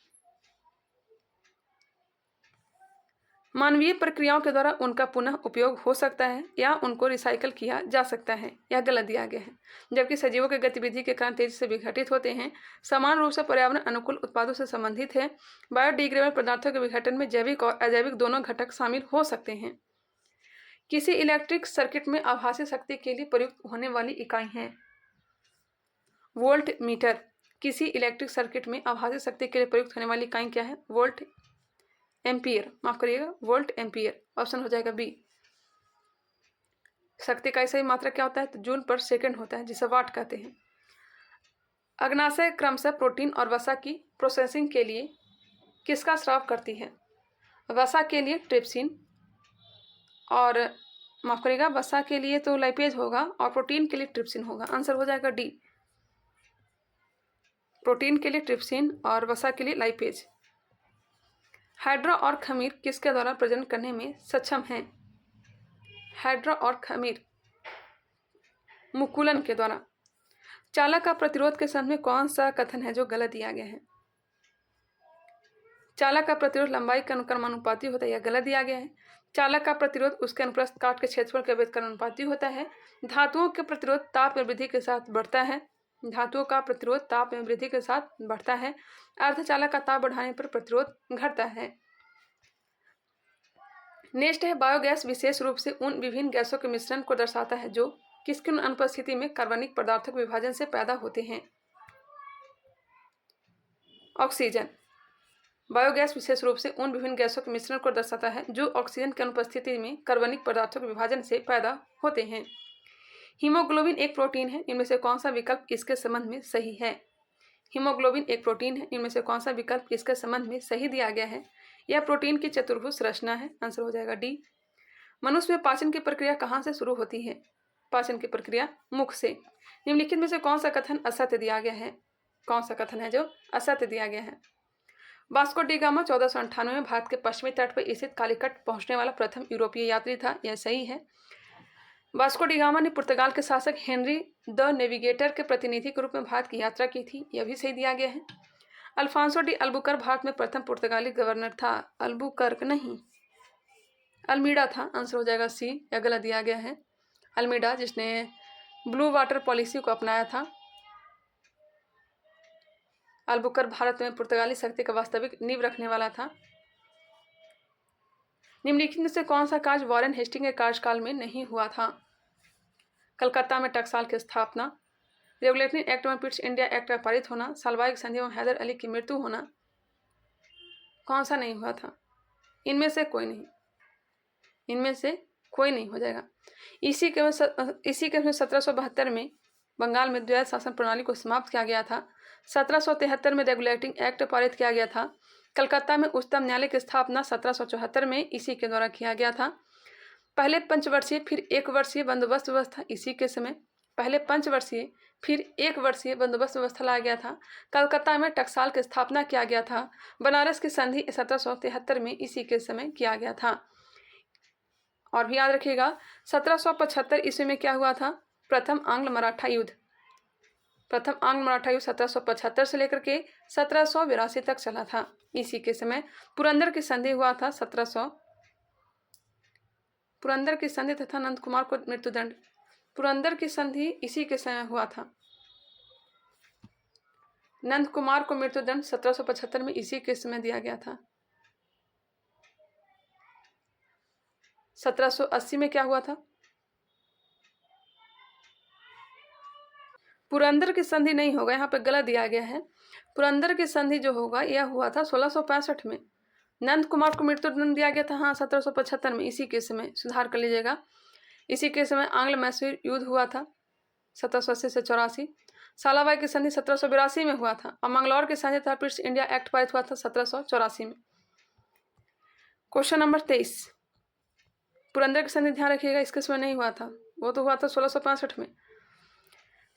मानवीय प्रक्रियाओं के द्वारा उनका पुनः उपयोग हो सकता है या उनको रिसाइकल किया जा सकता है, यह गलत दिया गया है। जबकि सजीवों के गतिविधि के कारण तेजी से विघटित होते हैं, समान रूप से पर्यावरण अनुकूल उत्पादों से संबंधित है। बायोडिग्रेडेबल पदार्थों के विघटन में जैविक और अजैविक दोनों घटक शामिल हो सकते हैं। किसी इलेक्ट्रिक सर्किट में आभासी शक्ति के लिए प्रयुक्त होने वाली इकाई है वोल्ट मीटर। किसी इलेक्ट्रिक सर्किट में आभासी शक्ति के लिए प्रयुक्त होने वाली इकाई क्या है? Volt ampere. माफ करिएगा, वोल्ट एम्पियर। ऑप्शन हो जाएगा बी। शक्ति का सही मात्रा क्या होता है? तो जूल पर सेकंड होता है, जिसे वाट कहते हैं। अग्नाशय क्रमशः प्रोटीन और वसा की प्रोसेसिंग के लिए किसका स्राव करती है? वसा के लिए ट्रिप्सिन, और माफ करिएगा वसा के लिए तो लाइपेज होगा और प्रोटीन के लिए ट्रिप्सिन होगा। आंसर हो जाएगा डी। प्रोटीन के लिए ट्रिप्सिन और वसा के लिए लाइपेज। हाइड्रा और खमीर किसके द्वारा प्रजनन करने में सक्षम हैं? हाइड्रा और खमीर मुकुलन के द्वारा। चालक का प्रतिरोध के संबंध में कौन सा कथन है जो गलत दिया गया है? चालक का प्रतिरोध लंबाई के अनुक्रमानुपाती होता है, यह गलत दिया गया है। चालक का प्रतिरोध उसके अनुप्रस्थ काट के क्षेत्रफल के व्युत्क्रमानुपाती होता है। धातुओं के प्रतिरोध ताप में वृद्धि के साथ बढ़ता है। धातुओं का प्रतिरोध ताप में वृद्धि के साथ बढ़ता है। अर्धचालक का ताप बढ़ाने पर प्रतिरोध घटता है। नेक्स्ट है बायोगैस विशेष रूप से उन विभिन्न गैसों के मिश्रण को दर्शाता है जो किसकी अनुपस्थिति में कार्बनिक पदार्थों के विभाजन से पैदा होते हैं? ऑक्सीजन। बायोगैस विशेष रूप से उन विभिन्न गैसों के मिश्रण को दर्शाता है जो ऑक्सीजन की अनुपस्थिति में कार्बनिक पदार्थों के विभाजन से पैदा होते हैं। हीमोग्लोबिन एक प्रोटीन है, इनमें से कौन सा विकल्प इसके संबंध में सही है? हीमोग्लोबिन एक प्रोटीन है, इनमें से कौन सा विकल्प इसके संबंध में सही दिया गया है? यह प्रोटीन की चतुर्भुज रचना है। आंसर हो जाएगा डी। मनुष्य में पाचन की प्रक्रिया कहाँ से शुरू होती है? पाचन की प्रक्रिया मुख से। निम्नलिखित में से कौन सा कथन असत्य दिया गया है? कौन सा कथन है जो असत्य दिया गया है? वास्को डी गामा 1498 में भारत के पश्चिमी तट पर स्थित कालीकट पहुंचने वाला प्रथम यूरोपीय यात्री था। यह सही है। वास्को डी गामा ने पुर्तगाल के शासक हेनरी द नेविगेटर के प्रतिनिधि के रूप में भारत की यात्रा की थी। यह भी सही दिया गया है। अल्फांसो डी अल्बुकर्क भारत में प्रथम पुर्तगाली गवर्नर था। अल्बुकर्क नहीं, अल्मीडा था। आंसर हो जाएगा सी। यह गलत दिया गया है। अल्मीडा जिसने ब्लू वाटर पॉलिसी को अपनाया था। अल्बुकर्क भारत में पुर्तगाली शक्ति का वास्तविक नींव रखने वाला था। निम्नलिखित में से कौन सा कार्य वॉरेन हेस्टिंग के कार्यकाल में नहीं हुआ था? कलकत्ता में टकसाल की स्थापना, रेगुलेटरी एक्ट में पिट्स इंडिया एक्ट का पारित होना, सालबाई संधि में हैदर अली की मृत्यु होना। कौन सा नहीं हुआ था? इनमें से कोई नहीं, इनमें से कोई नहीं हो जाएगा। इसी के 1772 में बंगाल में द्वैध शासन प्रणाली को समाप्त किया गया था। 1773 में रेगुलेटिंग एक्ट पारित किया गया था। कलकत्ता में उच्चतम न्यायालय की स्थापना 1774 में इसी के द्वारा किया गया था। पहले पंचवर्षीय फिर एक वर्षीय बंदोबस्त व्यवस्था इसी के समय, पहले पंचवर्षीय फिर एक वर्षीय बंदोबस्त व्यवस्था लाया गया था। कलकत्ता में टकसाल की स्थापना किया गया था। बनारस की संधि 1773 में इसी के समय किया गया था। और भी याद रखिएगा 1775 ईस्वी में क्या हुआ था? प्रथम आंग्ल मराठा युद्ध। प्रथम आंग्ल मराठा युद्ध 1775 से लेकर के 1782 तक चला था। इसी के समय पुरंदर की संधि हुआ था। पुरंदर की संधि तथा नंद कुमार को मृत्युदंड। पुरंदर की संधि इसी के समय हुआ था। नंद कुमार को मृत्युदंड 1775 में इसी के समय दिया गया था। 1780 में क्या हुआ था? पुरंदर की संधि नहीं होगा, यहाँ पे गलत दिया गया है। पुरंदर की संधि जो होगा यह हुआ था 1665 में। नंद कुमार को मृत्युदंड दिया गया था हाँ 1775 में, इसी के समय, सुधार कर लीजिएगा। इसी के समय आंग्ल मैसूर युद्ध हुआ था 1780 से 84। सालाबाई की संधि 1782 में हुआ था और मंगलौर की संधि तथा पिट्स इंडिया एक्ट पारित हुआ था 1784 में। Question number 23। पुरंदर की संधि ध्यान रखिएगा, इसके समय नहीं हुआ था, वो तो हुआ था 1665 में।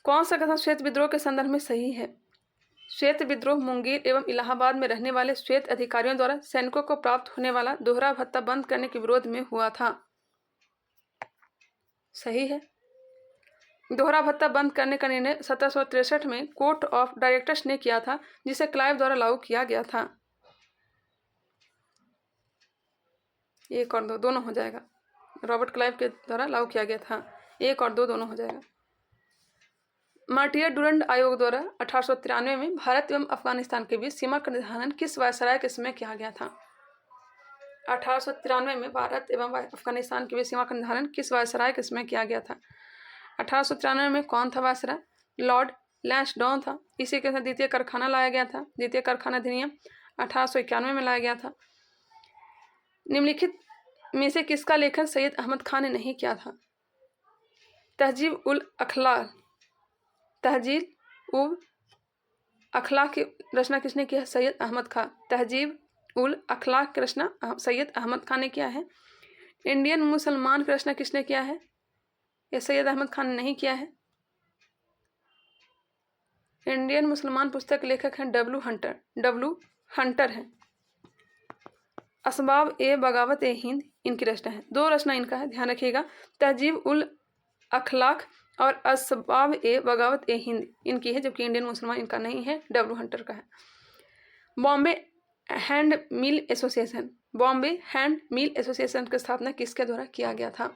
कौन सा कथन श्वेत विद्रोह के संदर्भ में सही है? श्वेत विद्रोह मुंगेर एवं इलाहाबाद में रहने वाले श्वेत अधिकारियों द्वारा सैनिकों को प्राप्त होने वाला दोहरा भत्ता बंद करने के विरोध में हुआ था। सही है। दोहरा भत्ता बंद करने का निर्णय 1763 में कोर्ट ऑफ डायरेक्टर्स ने किया था, जिसे क्लाइव द्वारा लागू किया गया था। 1 और 2 दोनों हो जाएगा। रॉबर्ट क्लाइव के द्वारा लागू किया गया था। 1 और 2 दोनों हो जाएगा। मार्टियर डुरंड आयोग द्वारा 1893 में भारत एवं अफगानिस्तान के बीच सीमा का निर्धारण किस वायसराय के समय किया गया था? 1893 में भारत एवं अफगानिस्तान के बीच सीमा का निर्धारण किस वायसराय के समय किया गया था? 1893 में कौन था वायसराय? लॉर्ड लैंसडाउन था। इसी के साथ द्वितीय कारखाना लाया गया था। द्वितीय कारखाना अधिनियम 1891 में लाया गया था। निम्नलिखित में से किसका लेखन सैयद अहमद खान ने नहीं किया था? तहजीब उल अखलाक। तहजीब उल अखलाक की रचना किसने की है? सैयद अहमद खान। तहजीब उल अखलाक की रचना सैयद अहमद खान ने किया है। इंडियन मुसलमान की रचना किसने किया है? यह सैयद अहमद खान ने नहीं किया है। इंडियन मुसलमान पुस्तक के लेखक हैं डब्ल्यू हंटर। डब्ल्यू हंटर हैं। असबाब ए बगावत ए हिंद इनकी रचना है। 2 रचना इनका है, ध्यान रखिएगा। तहजीब उल अखलाक और असबाब ए बगावत ए हिंद इनकी है, जबकि इंडियन मुसलमान इनका नहीं है, डब्ल्यू हंटर का है। Bombay hand mill association. Bombay hand mill association की स्थापना किसके द्वारा किया गया था?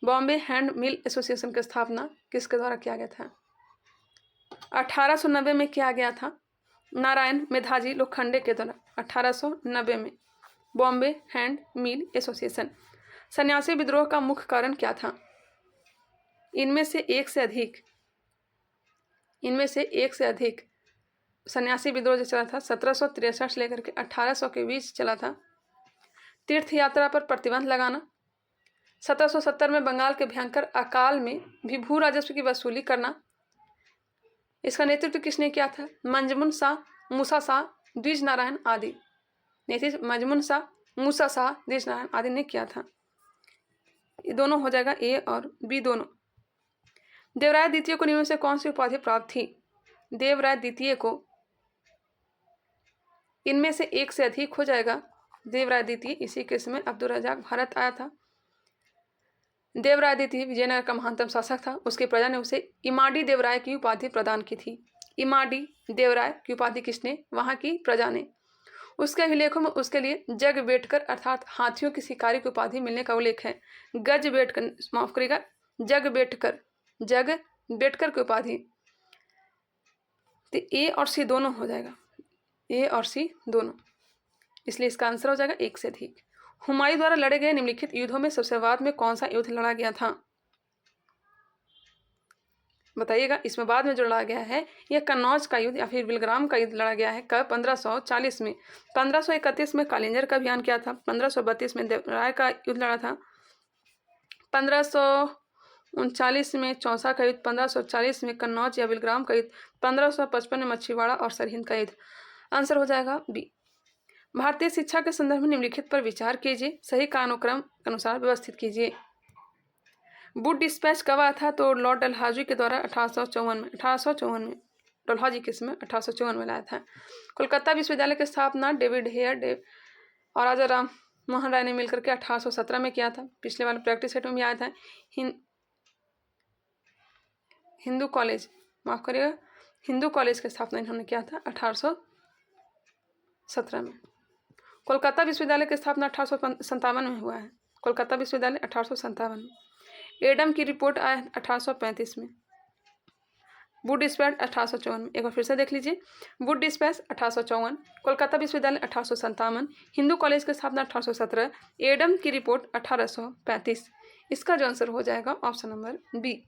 बॉम्बे हैंड मिल एसोसिएशन की स्थापना किसके द्वारा किया गया था? 1890 में किया गया था नारायण मेधाजी लोखंडे के द्वारा। 1890 में बॉम्बे हैंड मिल एसोसिएशन। सन्यासी विद्रोह का मुख्य कारण क्या था? इनमें से एक से अधिक सन्यासी विद्रोह जो चला था 1763 से लेकर के 1800 के बीच चला था। तीर्थ यात्रा पर प्रतिबंध लगाना, 1770 में बंगाल के भयंकर अकाल में भी भू राजस्व की वसूली करना। इसका नेतृत्व किसने किया था? मंजमुन शाह, मूसा शाह, द्विज नारायण आदि। नेतृत्व मंजमुन शाह, मूसा शाह, द्विज नारायण आदि ने किया था। ये दोनों हो जाएगा, ए और बी दोनों। देवराय द्वितीय को निम्न में से कौन सी उपाधि प्राप्त थी? देवराय द्वितीय को इनमें से एक से अधिक हो जाएगा। देवराय द्वितीय, इसी के समय अब्दुल रजाक भारत आया था। देवराय द्वितीय विजयनगर का महानतम शासक था। उसके प्रजा ने उसे इमाडी देवराय की उपाधि प्रदान की थी। इमाडी देवराय की उपाधि किसने? वहां की प्रजा ने। उसके अभिलेखों में उसके लिए जग बेटकर अर्थात हाथियों की शिकारी की उपाधि मिलने का उल्लेख है। गज बेटकर, माफ करिएगा, जग बेटकर की उपाधि। तो ए और सी दोनों हो जाएगा, ए और सी दोनों, इसलिए इसका आंसर हो जाएगा एक से अधिक। हुमायूं द्वारा लड़े गए निम्नलिखित युद्धों में सबसे बाद में कौन सा युद्ध लड़ा गया था? बताइएगा। इसमें बाद में जो लड़ा गया है यह कन्नौज का युद्ध या फिर बिलग्राम का युद्ध लड़ा गया है। कब? 1540 में। 1531 में कालिंजर का अभियान किया था। 1532 में देवराय का युद्ध लड़ा था। 1539 में चौसा का युद्ध। 1540 में कन्नौज या बिलग्राम का युद्ध। 1555 में मच्छीवाड़ा और सरहिंद का युद्ध। आंसर हो जाएगा बी। भारतीय शिक्षा के संदर्भ में निम्नलिखित पर विचार कीजिए, सही कालानुक्रम के अनुसार व्यवस्थित कीजिए। वुड डिस्पैच कब आया था? तो लॉर्ड डलहौजी के द्वारा 1854 में डलहौजी के समय 1854 में लाया था। कोलकाता विश्वविद्यालय की स्थापना डेविड हेयर और राजा राम मोहन राय ने मिलकर के 1817 में किया था। पिछले वाले प्रैक्टिस सेट में भी आया था। हिंदू कॉलेज, माफ करिएगा, हिंदू कॉलेज की स्थापना इन्होंने किया था 1817 में। कोलकाता विश्वविद्यालय की स्थापना 1857 में हुआ है। कोलकाता विश्वविद्यालय 1857 में। एडम की रिपोर्ट आया 1835 में। वुड डिस्पैच 1854 में। एक बार फिर से देख लीजिए। वुड डिस्पैच 1854, कोलकाता विश्वविद्यालय 1857, हिंदू कॉलेज की स्थापना 1817, एडम की रिपोर्ट 1835। इसका जो आंसर हो जाएगा ऑप्शन नंबर बी।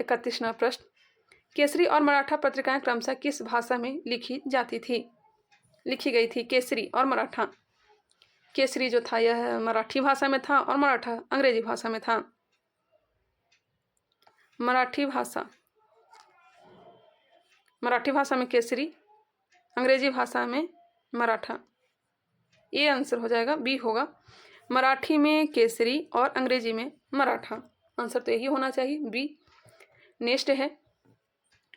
31वां प्रश्न, केसरी और मराठा पत्रिकाएं क्रमशः किस भाषा में लिखी गई थी? केसरी और मराठा। केसरी जो था यह मराठी भाषा में था और मराठा अंग्रेजी भाषा में था। मराठी भाषा में केसरी, अंग्रेजी भाषा में मराठा। ये आंसर हो जाएगा बी होगा। मराठी में केसरी और अंग्रेजी में मराठा। आंसर तो यही होना चाहिए बी। नेक्स्ट है,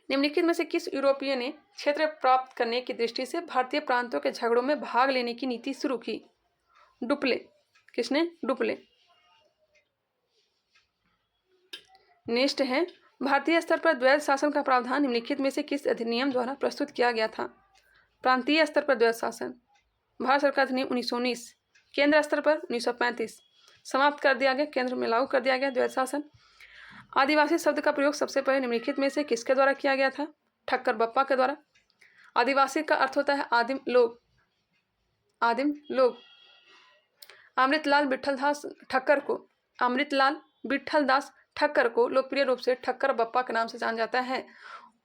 निम्नलिखित में से किस यूरोपीय ने क्षेत्र प्राप्त करने की दृष्टि से भारतीय प्रांतों के झगड़ों में भाग लेने की नीति शुरू की? डुप्ले। किसने? डुप्ले। नेक्स्ट है, भारतीय स्तर पर द्वैध शासन का प्रावधान निम्नलिखित में से किस अधिनियम द्वारा प्रस्तुत किया गया था? प्रांतीय स्तर पर द्वैध शासन, भारत सरकार अधिनियम 1919। केंद्र स्तर पर 1935 समाप्त कर दिया गया, केंद्र में लागू कर दिया गया द्वैध शासन। आदिवासी शब्द का प्रयोग सबसे पहले निम्नलिखित में से किसके द्वारा किया गया था? ठक्कर बप्पा के द्वारा। आदिवासी का अर्थ होता है आदिम लोग। अमृतलाल विठल दास ठक्कर को लोकप्रिय रूप से ठक्कर बप्पा के नाम से जाना जाता है।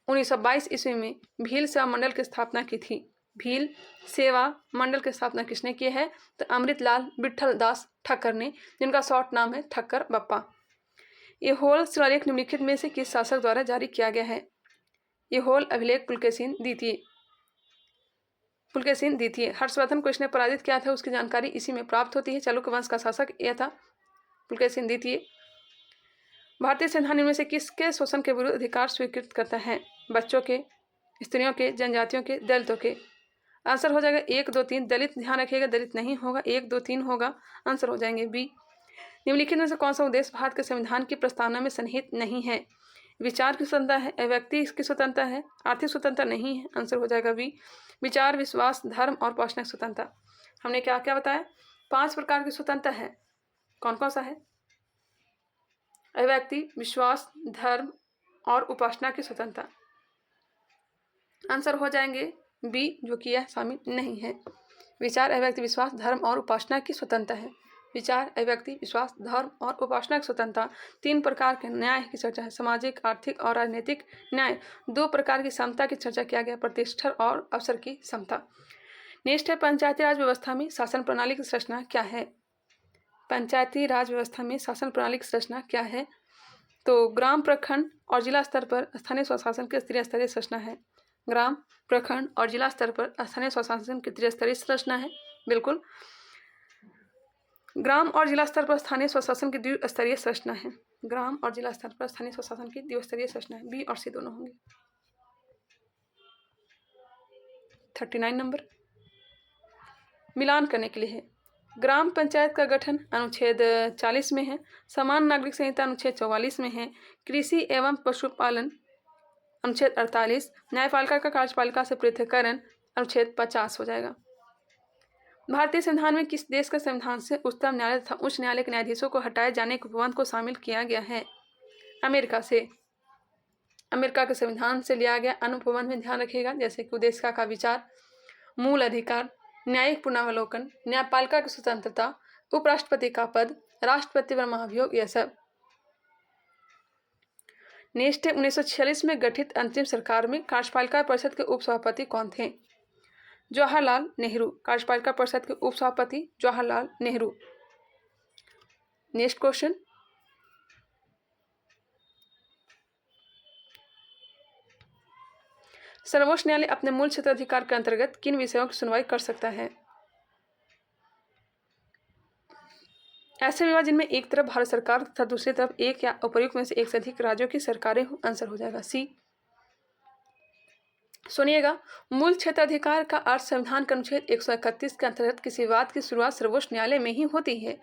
1922 ईस्वी में भील सेवा मंडल की स्थापना की थी। भील सेवा मंडल की स्थापना किसने की है? तो अमृतलाल विठल दास ठक्कर ने, जिनका शॉर्ट नाम है ठक्कर बप्पा। ये होल शिलालेख निम्नलिखित में से किस शासक द्वारा जारी किया गया है? ये होल अभिलेख पुलकेशिन द्वितीय। हर्षवर्धन को इसने पराजित किया था, उसकी जानकारी इसी में प्राप्त होती है। चालुक्य वंश का शासक यह था पुलकेशिन द्वितीय। भारतीय संविधान में से किसके शोषण के विरुद्ध अधिकार स्वीकृत करता है? बच्चों के, स्त्रियों के, जनजातियों के, दलितों के। आंसर हो जाएगा 1, 2, 3। दलित ध्यान रखिएगा, दलित नहीं होगा, 1, 2, 3 होगा। आंसर हो जाएंगे बी। निम्नलिखित में से कौन सा उद्देश्य भारत के संविधान की प्रस्तावना में सन्निहित नहीं है? विचार की स्वतंत्रता है, व्यक्ति की स्वतंत्रता है, आर्थिक स्वतंत्रता नहीं है। आंसर हो जाएगा बी। विचार, विश्वास, धर्म और उपासना की स्वतंत्रता। हमने क्या क्या बताया? 5 प्रकार की स्वतंत्रता है। कौन कौन सा है? अव्यक्ति, विश्वास, धर्म और उपासना की स्वतंत्रता। आंसर हो जाएंगे बी, जो कि यह शामिल नहीं है। विचार, अव्यक्ति, विश्वास, धर्म और उपासना की स्वतंत्रता है। विचार, अव्यक्ति, विश्वास, धर्म और उपासना की स्वतंत्रता। 3 प्रकार के न्याय की चर्चा है, सामाजिक, आर्थिक और राजनीतिक न्याय। 2 प्रकार की समता की चर्चा किया गया, प्रतिष्ठा और अवसर की समता। नेक्स्ट है, पंचायती राज व्यवस्था में शासन प्रणाली की संरचना क्या है? पंचायती राज व्यवस्था में शासन प्रणाली की संरचना क्या है? तो ग्राम, प्रखंड और जिला स्तर पर स्थानीय स्वशासन की त्रिस्तरीय संरचना है। ग्राम, प्रखंड और जिला स्तर पर स्थानीय स्वशासन की त्रिस्तरीय संरचना है। बिल्कुल। ग्राम और जिला स्तर पर स्थानीय स्वशासन की द्विस्तरीय संरचना है। ग्राम और जिला स्तर पर स्थानीय स्वशासन की द्विस्तरीय संरचना है। बी और सी दोनों होंगे। 39 नंबर मिलान करने के लिए है। ग्राम पंचायत का गठन अनुच्छेद 40 में है। समान नागरिक संहिता अनुच्छेद 44 में है। कृषि एवं पशुपालन अनुच्छेद 48। न्यायपालिका का कार्यपालिका से पृथक्करण अनुच्छेद 50 हो जाएगा। भारतीय संविधान में किस देश के संविधान से उच्चतम न्यायालय तथा उच्च न्यायालय के न्यायाधीशों को हटाए जाने के उपबंध को शामिल किया गया है? अमेरिका से। अमेरिका के संविधान से लिया गया अनुपबंध में ध्यान रखिएगा, जैसे कि उद्देशिका का विचार, मूल अधिकार, न्यायिक पुनरावलोकन, न्यायपालिका की स्वतंत्रता, उपराष्ट्रपति का पद, राष्ट्रपति पर महाभियोग, यह सब। नेक्स्ट 1946 में गठित अंतिम सरकार में कार्यपालिका परिषद के उपसभापति कौन थे? जवाहरलाल नेहरू। कार्यपालिका परिषद के उपसभापति जवाहरलाल नेहरू। नेक्स्ट क्वेश्चन, सर्वोच्च न्यायालय अपने मूल क्षेत्राधिकार के अंतर्गत किन विषयों की सुनवाई कर सकता है? ऐसे विवाद जिनमें एक तरफ भारत सरकार तथा दूसरी तरफ एक या उपर्युक्त में से एक से अधिक राज्यों की सरकारें हो। आंसर हो जाएगा सी। सुनिएगा, मूल क्षेत्राधिकार का अर्थ संविधान के अनुच्छेद 131 के अंतर्गत किसी विवाद की शुरुआत सर्वोच्च न्यायालय में ही होती है।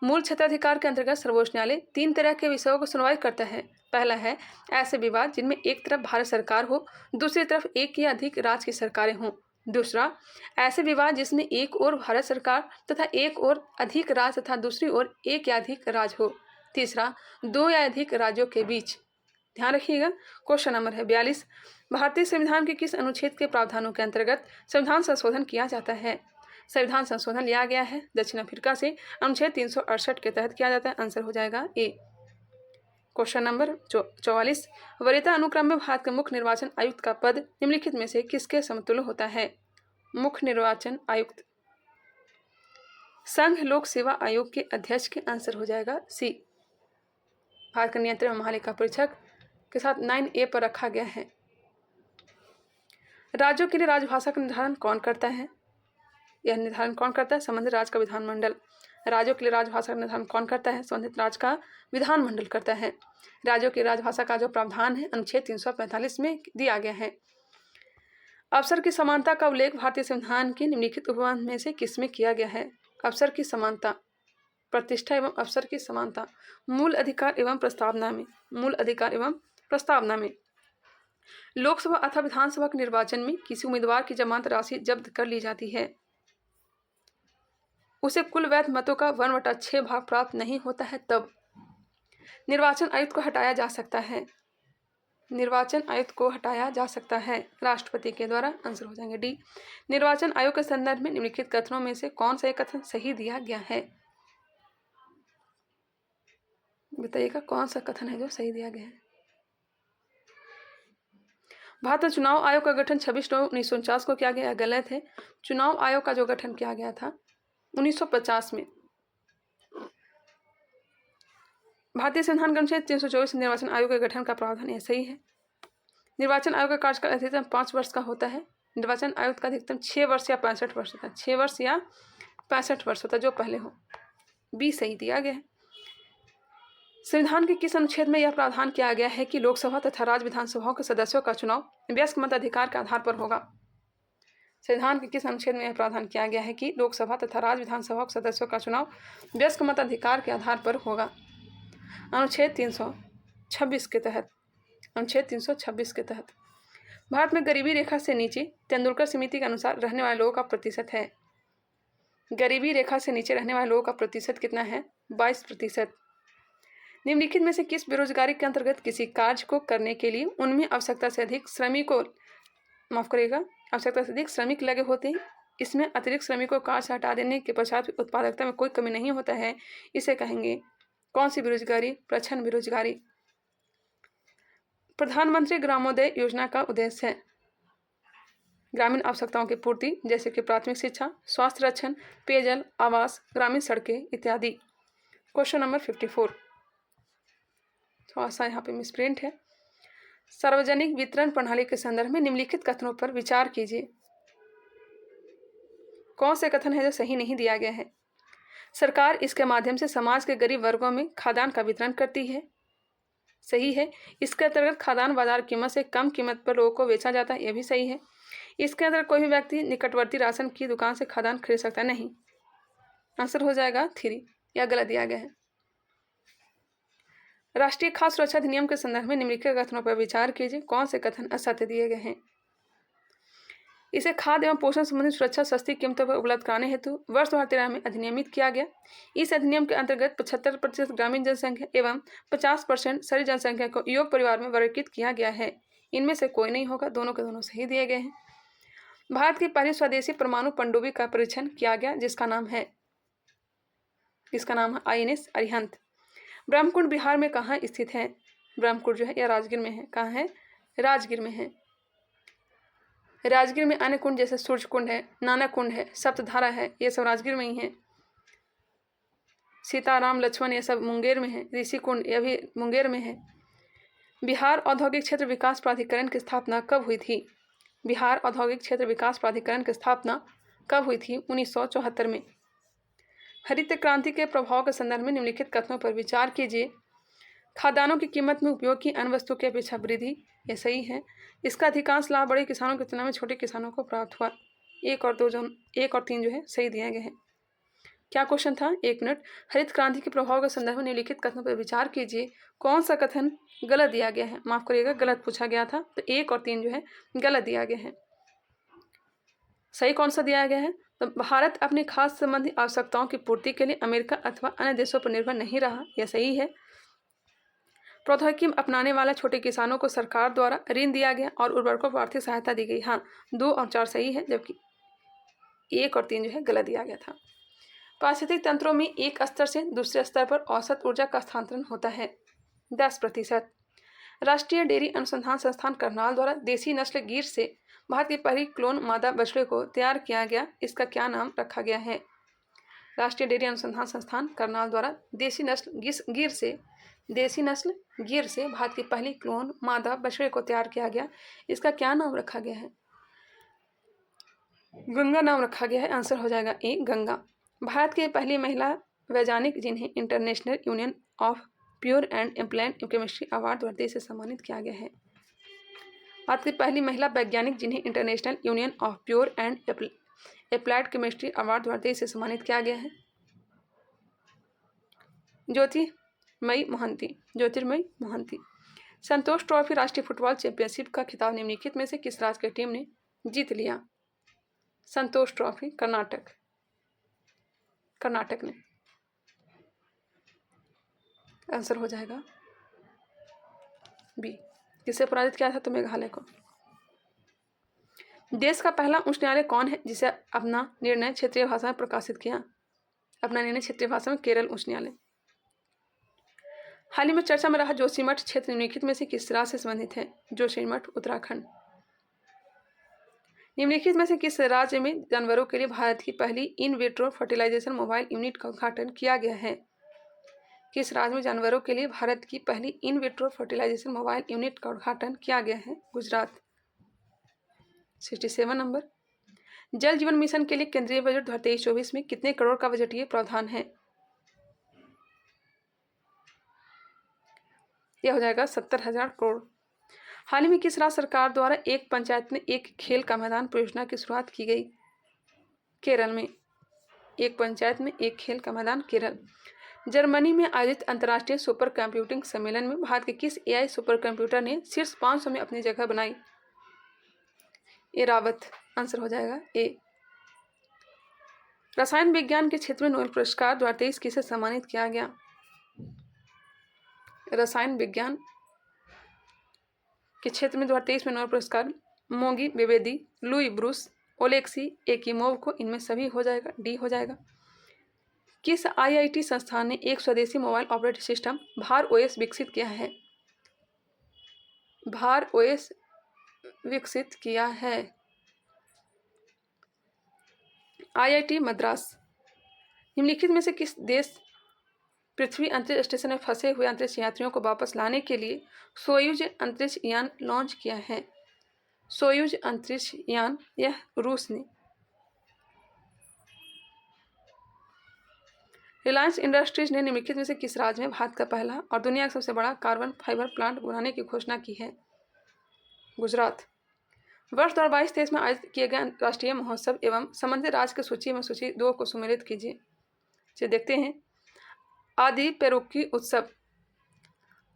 मूल क्षेत्राधिकार के अंतर्गत सर्वोच्च न्यायालय 3 तरह के विषयों को सुनवाई करता है। पहला है ऐसे विवाद जिनमें एक तरफ भारत सरकार हो, दूसरी तरफ एक या अधिक राज्य की सरकारें हों। दूसरा, ऐसे विवाद जिसमें एक ओर भारत सरकार तथा एक ओर अधिक राज्य तथा दूसरी ओर एक या अधिक राज्य हो। तीसरा, 2 या अधिक राज्यों के बीच। ध्यान रखिएगा। क्वेश्चन नंबर है 42। भारतीय संविधान के किस अनुच्छेद के प्रावधानों के अंतर्गत संविधान संशोधन किया जाता है? संविधान संशोधन लिया गया है दक्षिण अफ्रीका से, अनुच्छेद 368 के तहत किया जाता है। आंसर हो जाएगा ए। Question number 44। वरीयता अनुक्रम में भारत के मुख्य निर्वाचन आयुक्त का पद निम्नलिखित में से किसके समतुल्य होता है? मुख्य निर्वाचन आयुक्त संघ लोक सेवा आयोग के अध्यक्ष के। आंसर हो जाएगा सी। भारत का नियंत्रण महालेखा परीक्षक के साथ 9A पर रखा गया है। राज्यों के लिए राजभाषा का निर्धारण कौन करता है? यह निर्धारण कौन करता है? संबंधित राज्य का विधानमंडल। राज्यों के लिए राजभाषा का निर्धारण कौन करता है? संबंधित राज्य का विधानमंडल करता है। राज्यों की राजभाषा का जो प्रावधान है अनुच्छेद 345 में दिया गया है। अवसर की समानता का उल्लेख भारतीय संविधान के निम्नलिखित उपबंध में से किसमें किया गया है? अवसर की समानता, प्रतिष्ठा एवं अवसर की समानता मूल अधिकार एवं प्रस्तावना में। मूल अधिकार एवं प्रस्तावना में लोकसभा अथवा विधानसभा के निर्वाचन में किसी उम्मीदवार की जमानत राशि जब्त कर ली जाती है, उसे कुल वैध मतों का 1/6 भाग प्राप्त नहीं होता है, तब निर्वाचन आयुक्त को हटाया जा सकता है। निर्वाचन आयुक्त को हटाया जा सकता है राष्ट्रपति के द्वारा। आंसर हो जाएंगे डी। निर्वाचन आयोग के संदर्भ में निम्नलिखित कथनों में से कौन सा कथन सही दिया गया है? बताइएगा कौन सा कथन है जो सही दिया गया है? भारत में चुनाव आयोग का गठन 26 नवंबर 1949 को किया गया, गलत है। चुनाव आयोग का जो गठन किया गया था 1950 में। भारतीय संविधान के अनुच्छेद 324 निर्वाचन आयोग के गठन का प्रावधान यह सही है। निर्वाचन आयोग का कार्यकाल अधिकतम 5 वर्ष का होता है। निर्वाचन आयोग का अधिकतम 6 वर्ष या 65 वर्ष होता है। 6 वर्ष या 65 वर्ष होता है, जो पहले हो। बी सही दिया गया है। संविधान के किस अनुच्छेद में यह प्रावधान किया गया है कि लोकसभा तथा राज्य विधानसभाओं के सदस्यों का चुनाव वयस्क मताधिकार के आधार पर होगा? संविधान के किस अनुच्छेद में यह प्रावधान किया गया है कि लोकसभा तथा राज्य विधानसभाओं के सदस्यों का चुनाव वयस्क मताधिकार के आधार पर होगा? अनुच्छेद 326 के तहत। अनुच्छेद 326 के तहत भारत में गरीबी रेखा से नीचे तेंदुलकर समिति के अनुसार रहने वाले लोगों का प्रतिशत है। गरीबी रेखा से नीचे रहने वाले लोगों का प्रतिशत कितना है? 22%। निम्नलिखित में से किस बेरोजगारी के अंतर्गत किसी कार्य को करने के लिए उनमें आवश्यकता से अधिक श्रमिक लगे होते हैं? इसमें अतिरिक्त श्रमिकों को कार्य से हटा देने के पश्चात उत्पादकता में कोई कमी नहीं होता है, इसे कहेंगे कौन सी बेरोजगारी? प्रच्छन्न बेरोजगारी। प्रधानमंत्री ग्रामोदय योजना का उद्देश्य है ग्रामीण आवश्यकताओं की पूर्ति, जैसे कि प्राथमिक शिक्षा, स्वास्थ्य रक्षण, पेयजल, आवास, ग्रामीण सड़कें इत्यादि। क्वेश्चन नंबर 54, थोड़ा सा यहाँ पे मिसप्रिंट है। सार्वजनिक वितरण प्रणाली के संदर्भ में निम्नलिखित कथनों पर विचार कीजिए। कौन से कथन है जो सही नहीं दिया गया है? सरकार इसके माध्यम से समाज के गरीब वर्गों में खाद्यान्न का वितरण करती है। सही है। इसके अंतर्गत खाद्यान्न बाजार कीमत से कम कीमत पर लोगों को बेचा जाता है, यह भी सही है। इसके अंदर कोई भी व्यक्ति निकटवर्ती राशन की दुकान से खाद्यान्न खरीद सकता नहीं। आंसर हो जाएगा 3, यह गलत दिया गया है। राष्ट्रीय खाद्य सुरक्षा अधिनियम के संदर्भ में निम्नलिखित कथनों पर विचार कीजिए। कौन से कथन असत्य दिए गए हैं? इसे खाद्य एवं पोषण संबंधी सुरक्षा सस्ती कीमतों पर उपलब्ध कराने हेतु वर्ष 2013 में अधिनियमित किया गया। इस अधिनियम के अंतर्गत 75% ग्रामीण जनसंख्या एवं 50% शहरी जनसंख्या को योग परिवार में वर्गीकृत किया गया है। इनमें से कोई नहीं होगा, दोनों के दोनों सही दिए गए हैं। भारत की पहली स्वदेशी परमाणु पनडुब्बी का परीक्षण किया गया, जिसका नाम है INS अरिहंत। ब्रह्मकुंड बिहार में कहाँ स्थित है? ब्रह्मकुंड जो है यह राजगीर में है। कहाँ है? राजगीर में है। राजगीर में अन्य कुंड जैसे सूर्य कुंड है, नाना कुंड है, सप्तधारा है, ये सब राजगीर में ही है। सीताराम लक्ष्मण ये सब मुंगेर में है। ऋषि कुंड यह भी मुंगेर में है। बिहार औद्योगिक क्षेत्र विकास प्राधिकरण की स्थापना कब हुई थी? बिहार औद्योगिक क्षेत्र विकास प्राधिकरण की स्थापना कब हुई थी? 1974 में। हरित क्रांति के प्रभाव के संदर्भ में निम्नलिखित कथनों पर विचार कीजिए। खाद्यान्नों की कीमत में उपयोग की अन्य वस्तु की अपेक्षा वृद्धि, यह सही है। इसका अधिकांश लाभ बड़े किसानों की तुलना में छोटे किसानों को प्राप्त हुआ। 1 और 3 जो है सही दिए गए हैं। क्या क्वेश्चन था? 1 मिनट। हरित क्रांति के प्रभाव के संदर्भ में निम्नलिखित कथनों पर विचार कीजिए। कौन सा कथन गलत दिया गया है? माफ करिएगा, गलत पूछा गया था, तो 1 और 3 जो है गलत दिया गया है। सही कौन सा दिया गया है? तो भारत अपनी खाद्य संबंधी आवश्यकताओं की पूर्ति के लिए अमेरिका अथवा अन्य देशों पर निर्भर नहीं रहा, यह सही है। प्रौद्योगिकी अपनाने वाले छोटे किसानों को सरकार द्वारा ऋण दिया गया और उर्वरकों को आर्थिक सहायता दी गई। हाँ, 2 और 4 सही है, जबकि 1 और 3 जो है गलत दिया गया था। पारिस्थितिक तंत्रों में एक स्तर से दूसरे स्तर पर औसत ऊर्जा का स्थानांतरण होता है 10%। राष्ट्रीय डेयरी अनुसंधान संस्थान करनाल द्वारा देसी नस्ल गिर से भारत की पहली क्लोन मादा बछड़े को तैयार किया गया, इसका क्या नाम रखा गया है? राष्ट्रीय डेयरी अनुसंधान संस्थान करनाल द्वारा देसी नस्ल गिर से भारत की पहली क्लोन मादा बछड़े को तैयार किया गया, इसका क्या नाम रखा गया है? गंगा नाम रखा गया है। आंसर हो जाएगा ए, गंगा। भारत की पहली महिला वैज्ञानिक जिन्हें international union of pure and applied chemistry award द्वारा से सम्मानित किया गया है। भारत की पहली महिला वैज्ञानिक जिन्हें international union of pure and applied chemistry award द्वारा से सम्मानित किया गया है। ज्योतिर्मयी मोहंती। संतोष ट्रॉफी राष्ट्रीय फुटबॉल चैंपियनशिप का खिताब निम्नलिखित में से किस राज्य की टीम ने जीत लिया? संतोष ट्रॉफी कर्नाटक ने। आंसर हो जाएगा बी। किसे पराजित किया था? तो मेघालय को। देश का पहला उच्च न्यायालय कौन है जिसे अपना निर्णय क्षेत्रीय भाषा में प्रकाशित किया? अपना निर्णय क्षेत्रीय भाषा में केरल उच्च न्यायालय। हाल ही में चर्चा में रहा जोशीमठ क्षेत्र निम्नलिखित में से किस राज्य से संबंधित है? जोशीमठ उत्तराखंड। निम्नलिखित में से किस राज्य में जानवरों के लिए भारत की पहली in vitro fertilisation mobile unit का उद्घाटन किया गया है? किस राज्य में जानवरों के लिए भारत की पहली in vitro fertilisation mobile unit का उद्घाटन किया गया है? गुजरात। 67 नंबर। जल जीवन मिशन के लिए केंद्रीय बजट 2023-24 में कितने करोड़ का बजटीय प्रावधान है? यह हो जाएगा 70,000 करोड़। हाल ही में किस राज्य सरकार द्वारा एक पंचायत में एक खेल का मैदान परियोजना की शुरुआत की गई? केरल में। एक पंचायत में एक खेल का मैदान, केरल। जर्मनी में आयोजित अंतर्राष्ट्रीय सुपर कंप्यूटिंग सम्मेलन में भारत के किस एआई सुपर कंप्यूटर ने शीर्ष 500 में अपनी जगह बनाई? एरावत। आंसर हो जाएगा ए। रसायन विज्ञान के क्षेत्र में नोबेल पुरस्कार 2023 किसे सम्मानित किया गया? रसायन विज्ञान के क्षेत्र में 2023 में नोबेल पुरस्कार मोगी Dwivedi, Louis Bruce, Oleksii Ekimov को, इनमें सभी हो जाएगा, डी हो जाएगा। किस आईआईटी संस्थान ने एक स्वदेशी मोबाइल ऑपरेटिंग सिस्टम भार ओएस विकसित किया है? भार ओएस विकसित किया है आईआईटी मद्रास। निम्नलिखित में से किस देश पृथ्वी अंतरिक्ष स्टेशन में फंसे हुए अंतरिक्ष यात्रियों को वापस लाने के लिए सोयूज अंतरिक्ष यान लॉन्च किया है? सोयूज अंतरिक्ष यान, यह रूस ने। रिलायंस इंडस्ट्रीज ने निम्नलिखित में से किस राज्य में भारत का पहला और दुनिया का सबसे बड़ा कार्बन फाइबर प्लांट बनाने की घोषणा की है? गुजरात। वर्ष 2022-23 में आयोजित किए गए राष्ट्रीय महोत्सव एवं संबंधित राज्य की सूची में सूची 2 को सम्मिलित कीजिए। चलिए देखते हैं। आदि पेरुक्की उत्सव।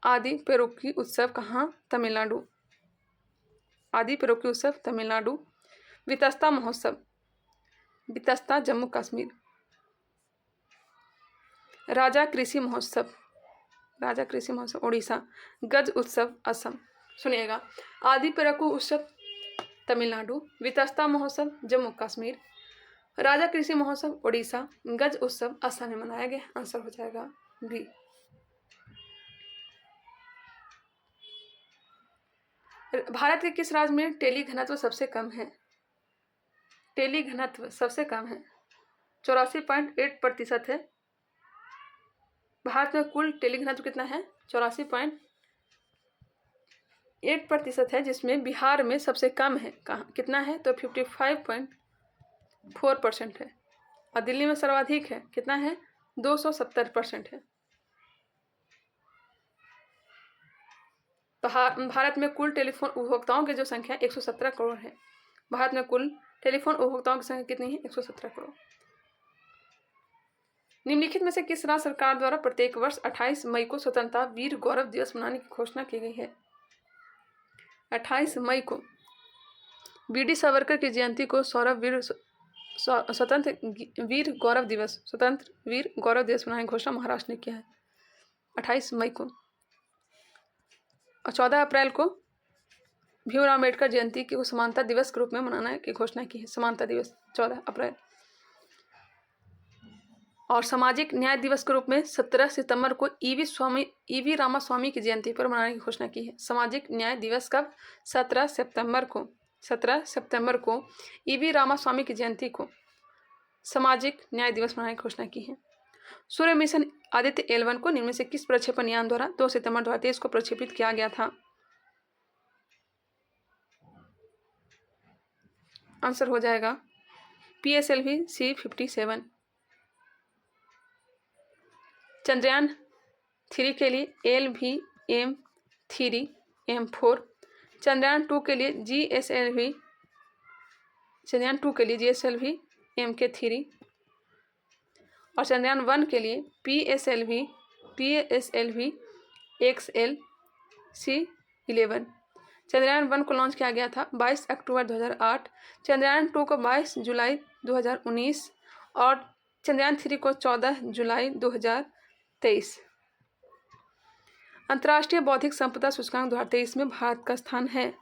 आदि पेरुक्की उत्सव कहाँ? तमिलनाडु। आदि पेरुक्की उत्सव तमिलनाडु। वितस्ता महोत्सव। वितस्ता जम्मू कश्मीर। राजा कृषि महोत्सव। राजा कृषि महोत्सव उड़ीसा। गज उत्सव असम। सुनिएगा। आदि पेरुक्की उत्सव तमिलनाडु। वितस्ता महोत्सव जम्मू कश्मीर। राजा कृषि महोत्सव उड़ीसा। गज उत्सव असम में मनाया गया। आंसर हो जाएगा बी। भारत के किस राज्य में टेली घनत्व सबसे कम है? टेली घनत्व सबसे कम है 84.8% है। भारत में कुल टेली घनत्व कितना है? 84.8% है, जिसमें बिहार में सबसे कम है। कहाँ कितना है? तो 55.4% है। और दिल्ली में सर्वाधिक है। कितना है? 270% है। भारत में कुल टेलीफोन उपभोक्ताओं की जो संख्या 117 करोड़ है। भारत में कुल टेलीफोन उपभोक्ताओं की संख्या कितनी है? 117 करोड़। निम्नलिखित में से किस राज्य सरकार द्वारा प्रत्येक वर्ष 28 मई को स्वतंत्रता वीर गौरव दिवस मनाने की घोषणा की गई है? 28 मई को बीडी सावरकर की जयंती को स्वतंत्र वीर गौरव दिवस मनाने की घोषणा महाराष्ट्र ने किया है 28 मई को। और 14 अप्रैल को भीमराव अम्बेडकर जयंती को समानता दिवस के रूप में मनाने की घोषणा की है। समानता दिवस 14 अप्रैल। और सामाजिक न्याय दिवस के रूप में 17 सितंबर को ईवी रामास्वामी की जयंती पर मनाने की घोषणा की है। सामाजिक न्याय दिवस कब? 17 सितंबर को ईवी रामास्वामी की जयंती को सामाजिक न्याय दिवस मनाने की घोषणा की है। सूर्य मिशन आदित्य L1 को निम्न में से किस प्रक्षेपण यान द्वारा 2 सितंबर 2023 को प्रक्षेपित किया गया था? आंसर हो जाएगा PSLV C-57। चंद्रयान 3 के लिए LVM-3M4। चंद्रयान 2 के लिए GSLV MK3 और चंद्रयान 1 के लिए PSLV XL-C11। चंद्रयान 1 को लॉन्च किया गया था 22 अक्टूबर 2008। चंद्रयान 2 को 22 जुलाई 2019 और चंद्रयान 3 को 14 जुलाई 2023। अंतर्राष्ट्रीय बौद्धिक संपदा सूचकांक 2023 में भारत का स्थान है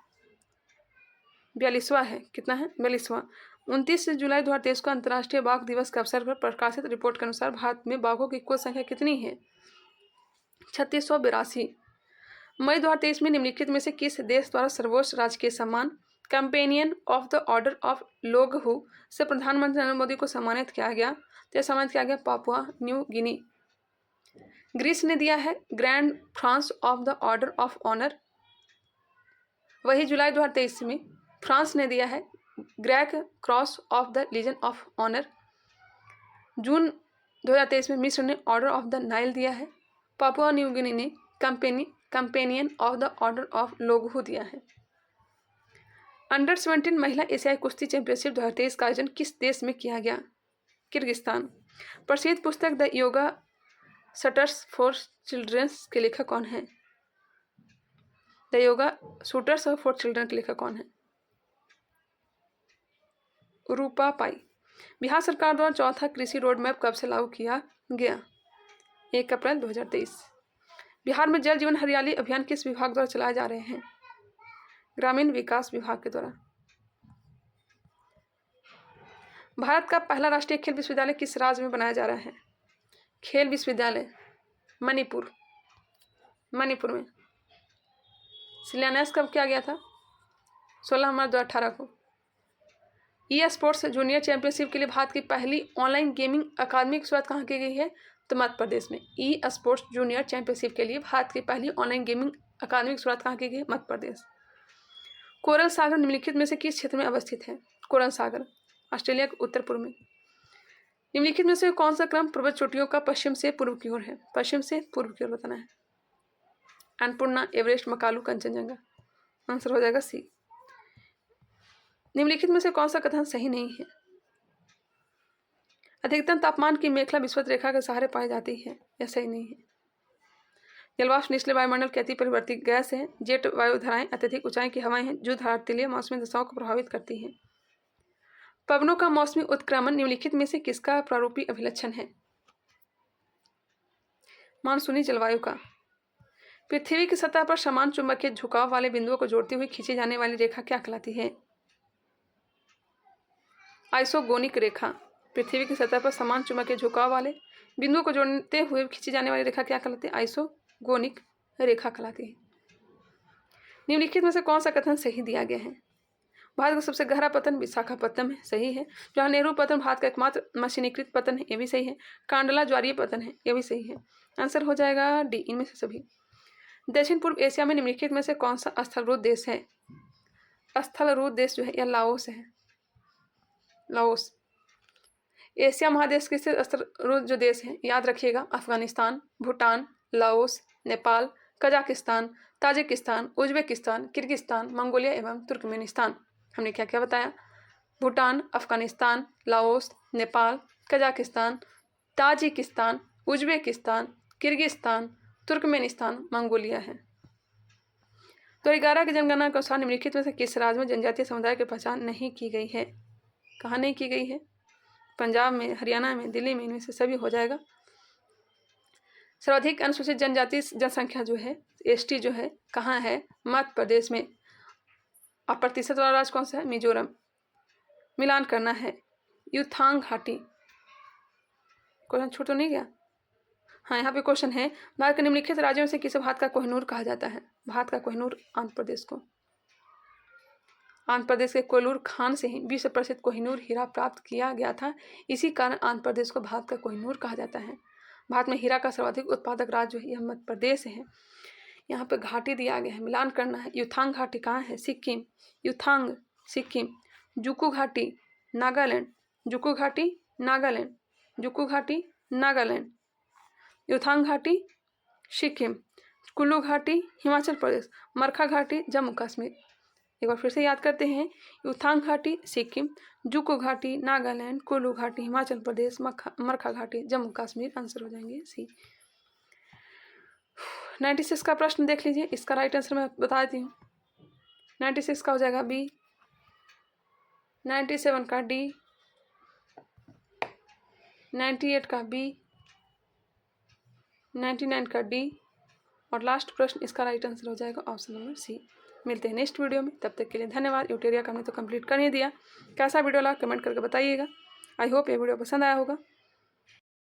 42वां है। कितना है? 42वां। 29 जुलाई 2023 को अंतर्राष्ट्रीय बाघ दिवस के अवसर पर प्रकाशित रिपोर्ट के अनुसार भारत में बाघों की कुल संख्या कितनी है? 3682। मई 2023 में निम्नलिखित में से किस देश द्वारा सर्वोच्च राजकीय सम्मान companion of the order of Logohu से प्रधानमंत्री नरेंद्र मोदी को सम्मानित किया गया? तो सम्मानित किया गया पापुआ न्यू गिनी। ग्रीस ने दिया है grand France of the order of honour. वही जुलाई 2023 में फ्रांस ने दिया है grand cross of the legion of honour. जून 2023 में मिस्र ने ऑर्डर ऑफ द नाइल दिया है। पापुआ न्यू गिनी ने companion of the order of Logohu दिया है। अंडर 17 महिला एशियाई कुश्ती चैंपियनशिप 2023 का आयोजन किस देश में किया गया? किर्गिस्तान। प्रसिद्ध पुस्तक the yoga shooters for childrens के लेखक कौन है? The yoga shooters for children के लेखक कौन है? रूपा पाई। बिहार सरकार द्वारा चौथा कृषि रोड मैप कब से लागू किया गया? 1 अप्रैल 2023। बिहार में जल जीवन हरियाली अभियान किस विभाग द्वारा चलाए जा रहे हैं? ग्रामीण विकास विभाग के द्वारा। भारत का पहला राष्ट्रीय खेल विश्वविद्यालय किस राज्य में बनाया जा रहा है? खेल विश्वविद्यालय मणिपुर में। शिलान्यास कब किया गया था? 16 मार्च 2018 को। ई स्पोर्ट्स जूनियर चैंपियनशिप के लिए भारत की पहली ऑनलाइन गेमिंग अकादमी की शुरुआत कहाँ की गई है? तो मध्य प्रदेश में। ई स्पोर्ट्स जूनियर चैंपियनशिप के लिए भारत की पहली ऑनलाइन गेमिंग अकादमी की शुरुआत कहाँ की गई है? मध्य प्रदेश। कोरल सागर निम्नलिखित में से किस क्षेत्र में अवस्थित है? कोरल सागर ऑस्ट्रेलिया के उत्तर पूर्व में। निम्नलिखित में से कौन सा क्रम पर्वत चोटियों का पश्चिम से पूर्व की ओर है? पश्चिम से पूर्व की ओर बताना है। अन्नपूर्णा, एवरेस्ट, मकालू, कंचनजंगा। आंसर हो जाएगा सी। निम्नलिखित में से कौन सा कथन सही नहीं है? अधिकतम तापमान की मेखला विषुवत रेखा के सहारे पाई जाती है, यह सही नहीं है। जलवाष्प निचले वायुमंडल की अति परिवर्ती गैस है। जेट वायु धाराएं अत्यधिक ऊंचाई की हवाएं हैं जो धरातलीय मौसमी दशाओं को प्रभावित करती हैं। पवनों का मौसमी उत्क्रमण निम्नलिखित में से किसका प्रारूपी अभिलक्षण है? मानसूनी जलवायु का। पृथ्वी की सतह पर समान चुंबकीय झुकाव वाले बिंदुओं को जोड़ती हुई खींची जाने वाली रेखा क्या कहलाती है? आइसोगोनिक रेखा। पृथ्वी की सतह पर समान चुंबकीय झुकाव वाले बिंदुओं को जोड़ते हुए खींची जाने वाली रेखा क्या कहलाती है? आइसोगोनिक रेखा कहलाती है। निम्नलिखित में से कौन सा कथन सही दिया गया है? भारत का सबसे गहरा पतन विशाखापत्तनम है, सही है। जवाहर नेहरू पतन भारत का एकमात्र मशीनीकृत पतन है, यह भी सही है। कांडला ज्वारीय पतन है, यह भी सही है। आंसर हो जाएगा डी, इनमें से सभी। दक्षिण पूर्व एशिया में निम्नलिखित में से कौन सा स्थलरूढ़ देश है? स्थलरूढ़ देश जो है यह लाओस है, लाओस। एशिया महादेश के स्थित स्थलरूढ़ जो देश है याद रखिएगा, Afghanistan, Bhutan, Laos, Nepal, Kazakhstan, Tajikistan, Uzbekistan, Kyrgyzstan, Mongolia एवं तुर्कमेनिस्तान। हमने क्या क्या बताया? Bhutan, Afghanistan, Laos, Nepal, Kazakhstan, Tajikistan, Uzbekistan, Kyrgyzstan, Turkmenistan, Mongolia है। 2011 की जनगणना के अनुसार निम्नलिखित में से किस राज्य में जनजातीय समुदाय की पहचान नहीं की गई है? कहाँ नहीं की गई है? पंजाब में, हरियाणा में, दिल्ली में, इनमें से सभी हो जाएगा। सर्वाधिक अनुसूचित जनजाति जनसंख्या जो है एसटी जो है कहाँ है? मध्य प्रदेश में। और प्रतिशत वाला राज्य कौन सा है? मिजोरम। मिलान करना है। युथांग घाटी। क्वेश्चन छूट तो नहीं गया? हाँ, यहाँ पे क्वेश्चन है, भारत के निम्नलिखित राज्यों से किसे भारत का कोहिनूर कहा जाता है? भारत का कोहिनूर आंध्र प्रदेश को। आंध्र प्रदेश के कोयलूर खान से ही विश्व प्रसिद्ध कोहिनूर हीरा प्राप्त किया गया था। इसी कारण आंध्र प्रदेश को भारत का कोहिनूर कहा जाता है। भारत में हीरा का सर्वाधिक उत्पादक राज्य यह मध्य प्रदेश है। यहाँ पे घाटी दिया गया है, मिलान करना है। युथांग घाटी कहाँ है? सिक्किम। युथांग सिक्किम। जुकू घाटी नागालैंड। जुकू घाटी नागालैंड। जुकू घाटी नागालैंड। युथांग घाटी सिक्किम। कुल्लू घाटी हिमाचल प्रदेश। मरखा घाटी जम्मू कश्मीर। एक बार फिर से याद करते हैं, युथांग घाटी सिक्किम, जुकू घाटी नागालैंड, कुल्लू घाटी हिमाचल प्रदेश, मरखा घाटी जम्मू कश्मीर। आंसर हो जाएंगे सी। 96 का प्रश्न देख लीजिए, इसका राइट आंसर मैं बता देती हूँ। 96 का हो जाएगा बी, 97 का डी, 98 का बी, 99 का डी और लास्ट प्रश्न इसका राइट आंसर हो जाएगा ऑप्शन नंबर सी। मिलते हैं नेक्स्ट वीडियो में, तब तक के लिए धन्यवाद। यूटेरिया का हमने तो कंप्लीट कर ही दिया। कैसा वीडियो लगा कमेंट करके बताइएगा। आई होप ये वीडियो पसंद आया होगा।